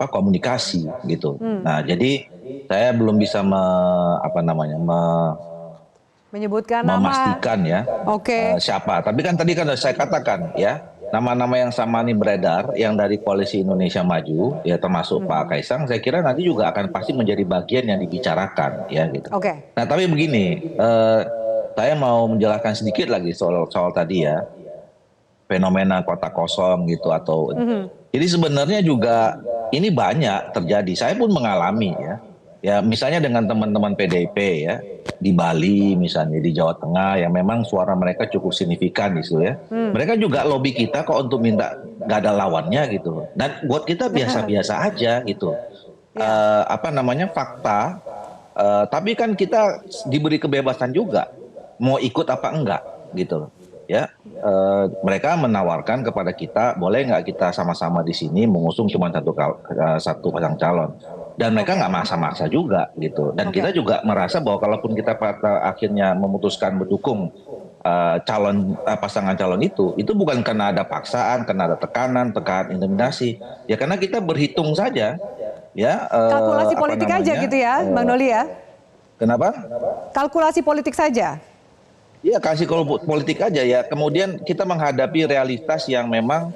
komunikasi gitu. Nah, jadi saya belum bisa menyebutkan memastikan nama. Siapa. Tapi kan tadi kan saya katakan ya, nama-nama yang sama ini beredar yang dari Koalisi Indonesia Maju ya, termasuk Pak Kaesang, saya kira nanti juga akan pasti menjadi bagian yang dibicarakan ya gitu. Nah, tapi begini, saya mau menjelaskan sedikit lagi soal tadi ya, fenomena kota kosong gitu atau jadi sebenarnya juga ini banyak terjadi. Saya pun mengalami ya. Ya misalnya dengan teman-teman PDIP ya, di Bali misalnya, di Jawa Tengah yang memang suara mereka cukup signifikan gitu ya. Mereka juga lobby kita kok untuk minta gak ada lawannya gitu. Dan buat kita biasa-biasa aja gitu. Fakta. Tapi kan kita diberi kebebasan juga mau ikut apa enggak gitu. Ya, mereka menawarkan kepada kita, boleh nggak kita sama-sama di sini mengusung cuma satu pasang calon. Dan mereka nggak maksa-maksa juga gitu. Dan kita juga merasa bahwa kalaupun kita pada akhirnya memutuskan mendukung pasangan calon itu bukan karena ada paksaan, karena ada tekanan intimidasi. Ya karena kita berhitung saja. Ya. Kalkulasi politik aja gitu ya, Bang Doli ya. Kenapa? Kalkulasi politik saja. Iya, kasih politik aja ya. Kemudian kita menghadapi realitas yang memang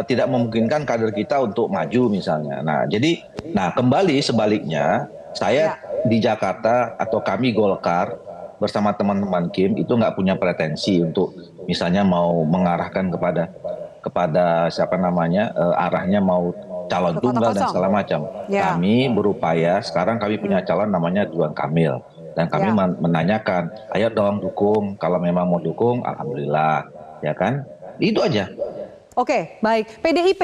tidak memungkinkan kader kita untuk maju misalnya. Nah, kembali sebaliknya, saya di Jakarta atau kami Golkar bersama teman-teman Kim itu nggak punya pretensi untuk misalnya mau mengarahkan kepada siapa namanya arahnya mau calon tunggal dan segala macam. Kami berupaya, sekarang kami punya calon namanya Ridwan Kamil. Dan kami menanyakan, ayo dong dukung, kalau memang mau dukung, alhamdulillah, ya kan? Itu aja. Oke, baik. PDIP,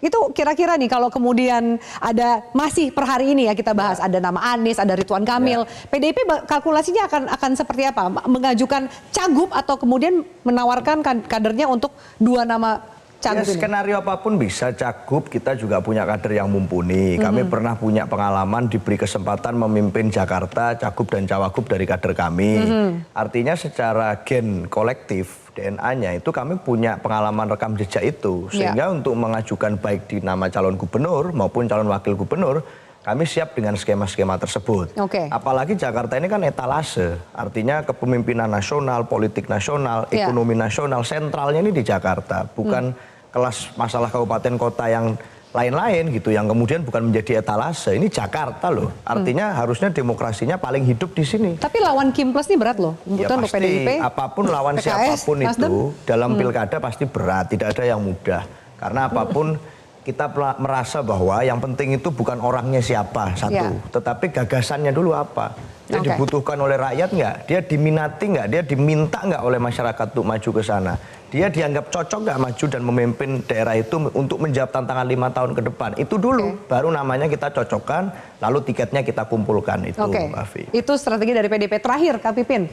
itu kira-kira nih kalau kemudian ada, masih per hari ini ya kita bahas, ada nama Anies, ada Ridwan Kamil. PDIP kalkulasinya akan seperti apa? Mengajukan cagup atau kemudian menawarkan kadernya untuk dua nama Cagup ini? Skenario apapun bisa. Cagup kita juga punya kader yang mumpuni. Kami pernah punya pengalaman diberi kesempatan memimpin Jakarta, cagup dan cawagup dari kader kami. Artinya secara gen kolektif, DNA-nya itu kami punya pengalaman rekam jejak itu. Sehingga untuk mengajukan baik di nama calon gubernur maupun calon wakil gubernur, kami siap dengan skema-skema tersebut. Apalagi Jakarta ini kan etalase, artinya kepemimpinan nasional, politik nasional, ekonomi nasional, sentralnya ini di Jakarta, bukan kelas masalah kabupaten kota yang lain-lain gitu, yang kemudian bukan menjadi etalase. Ini Jakarta loh, artinya harusnya demokrasinya paling hidup di sini. Tapi lawan Kim Plus ini berat loh, Ya untuk pasti, PDIP, apapun lawan PKS, siapapun Nasdem. itu, dalam pilkada pasti berat, tidak ada yang mudah. Karena apapun kita merasa bahwa yang penting itu bukan orangnya siapa satu, tetapi gagasannya dulu apa. Dia dibutuhkan oleh rakyat nggak? Dia diminati nggak? Dia diminta nggak oleh masyarakat untuk maju ke sana? Dia dianggap cocok nggak maju dan memimpin daerah itu untuk menjawab tantangan 5 tahun ke depan? Itu dulu, baru namanya kita cocokkan, lalu tiketnya kita kumpulkan itu, Mbak Afi. Itu strategi dari PDIP. Terakhir, Kak Pipin,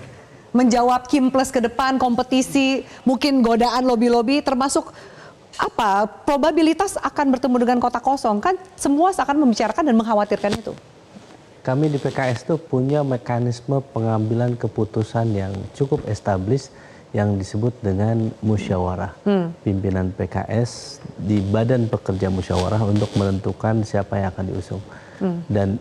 menjawab Kim Plus ke depan, kompetisi, mungkin godaan lobby-lobby, termasuk apa probabilitas akan bertemu dengan kota kosong, kan semua akan membicarakan dan mengkhawatirkan itu. Kami di PKS itu punya mekanisme pengambilan keputusan yang cukup established yang disebut dengan musyawarah. Pimpinan PKS di badan pekerja musyawarah untuk menentukan siapa yang akan diusung. Dan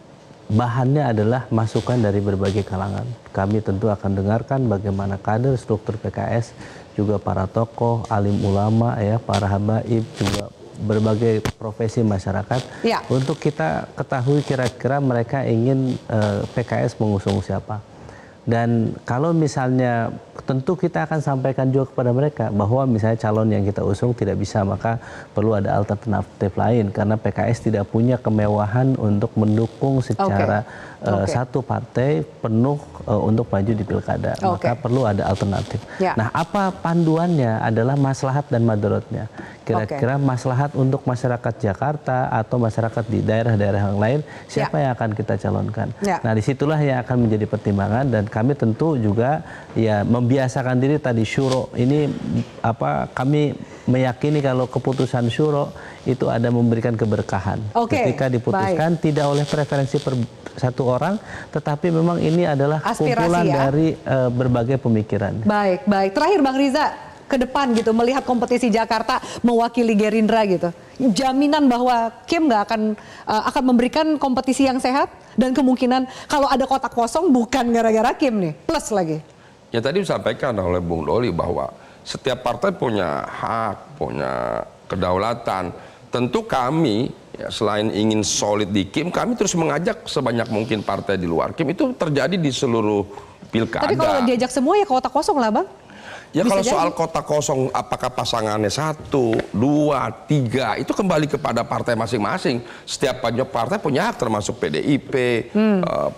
bahannya adalah masukan dari berbagai kalangan. Kami tentu akan dengarkan bagaimana kader struktur PKS, juga para tokoh, alim ulama, ya, para habaib, juga berbagai profesi masyarakat, untuk kita ketahui kira-kira mereka ingin PKS mengusung siapa. Dan kalau misalnya tentu kita akan sampaikan juga kepada mereka bahwa misalnya calon yang kita usung tidak bisa, maka perlu ada alternatif lain, karena PKS tidak punya kemewahan untuk mendukung secara satu partai penuh untuk maju di pilkada, maka perlu ada alternatif. Nah, apa panduannya adalah maslahat dan madaratnya. Kira-kira maslahat untuk masyarakat Jakarta atau masyarakat di daerah-daerah yang lain, siapa yang akan kita calonkan. Nah, disitulah yang akan menjadi pertimbangan, dan kami tentu juga ya membiasakan diri tadi syuro ini, apa, kami meyakini kalau keputusan syuro itu ada memberikan keberkahan. Ketika diputuskan tidak oleh preferensi satu orang, tetapi memang ini adalah kumpulan dari berbagai pemikiran. Baik. Terakhir Bang Riza, ke depan gitu, melihat kompetisi Jakarta mewakili Gerindra gitu, jaminan bahwa Kim nggak akan memberikan kompetisi yang sehat, dan kemungkinan kalau ada kotak kosong bukan gara-gara Kim nih, plus lagi. Ya tadi disampaikan oleh Bung Doli bahwa setiap partai punya hak, punya kedaulatan. Tentu kami ya, selain ingin solid di Kim, kami terus mengajak sebanyak mungkin partai di luar Kim. Itu terjadi di seluruh pilkada. Tapi kalau diajak semua ya kotak kosong lah, Bang. Ya Bisa kalau jadi. soal kota kosong, apakah pasangannya 1, 2, 3, itu kembali kepada partai masing-masing. Setiap partai punya hak, termasuk PDIP,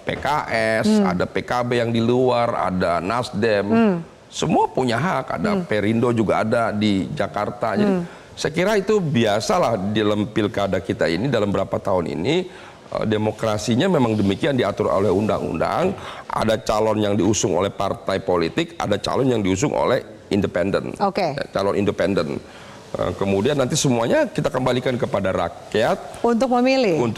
PKS, ada PKB yang di luar, ada Nasdem. Semua punya hak, ada Perindo juga ada di Jakarta. Jadi saya kira itu biasalah dalam pilkada kita ini, dalam berapa tahun ini. Demokrasinya memang demikian, diatur oleh undang-undang. Ada calon yang diusung oleh partai politik, ada calon yang diusung oleh independen, calon independen. Kemudian nanti semuanya kita kembalikan kepada rakyat untuk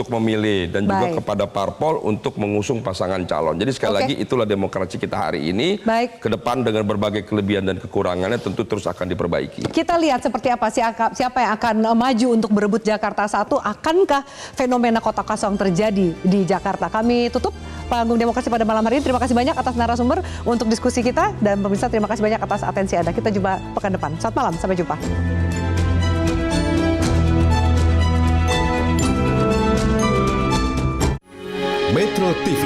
memilih, dan juga kepada parpol untuk mengusung pasangan calon. Jadi sekali lagi itulah demokrasi kita hari ini. Ke depan dengan berbagai kelebihan dan kekurangannya tentu terus akan diperbaiki. Kita lihat seperti apa siapa yang akan maju untuk berebut Jakarta 1. Akankah fenomena kotak kosong terjadi di Jakarta? Kami tutup panggung demokrasi pada malam hari ini. Terima kasih banyak atas narasumber untuk diskusi kita, dan pemirsa terima kasih banyak atas atensi Anda. Kita jumpa pekan depan. Selamat malam, sampai jumpa. Metro TV.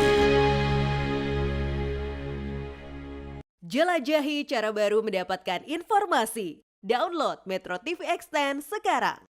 Jelajahi cara baru mendapatkan informasi. Download Metro TV Extend sekarang.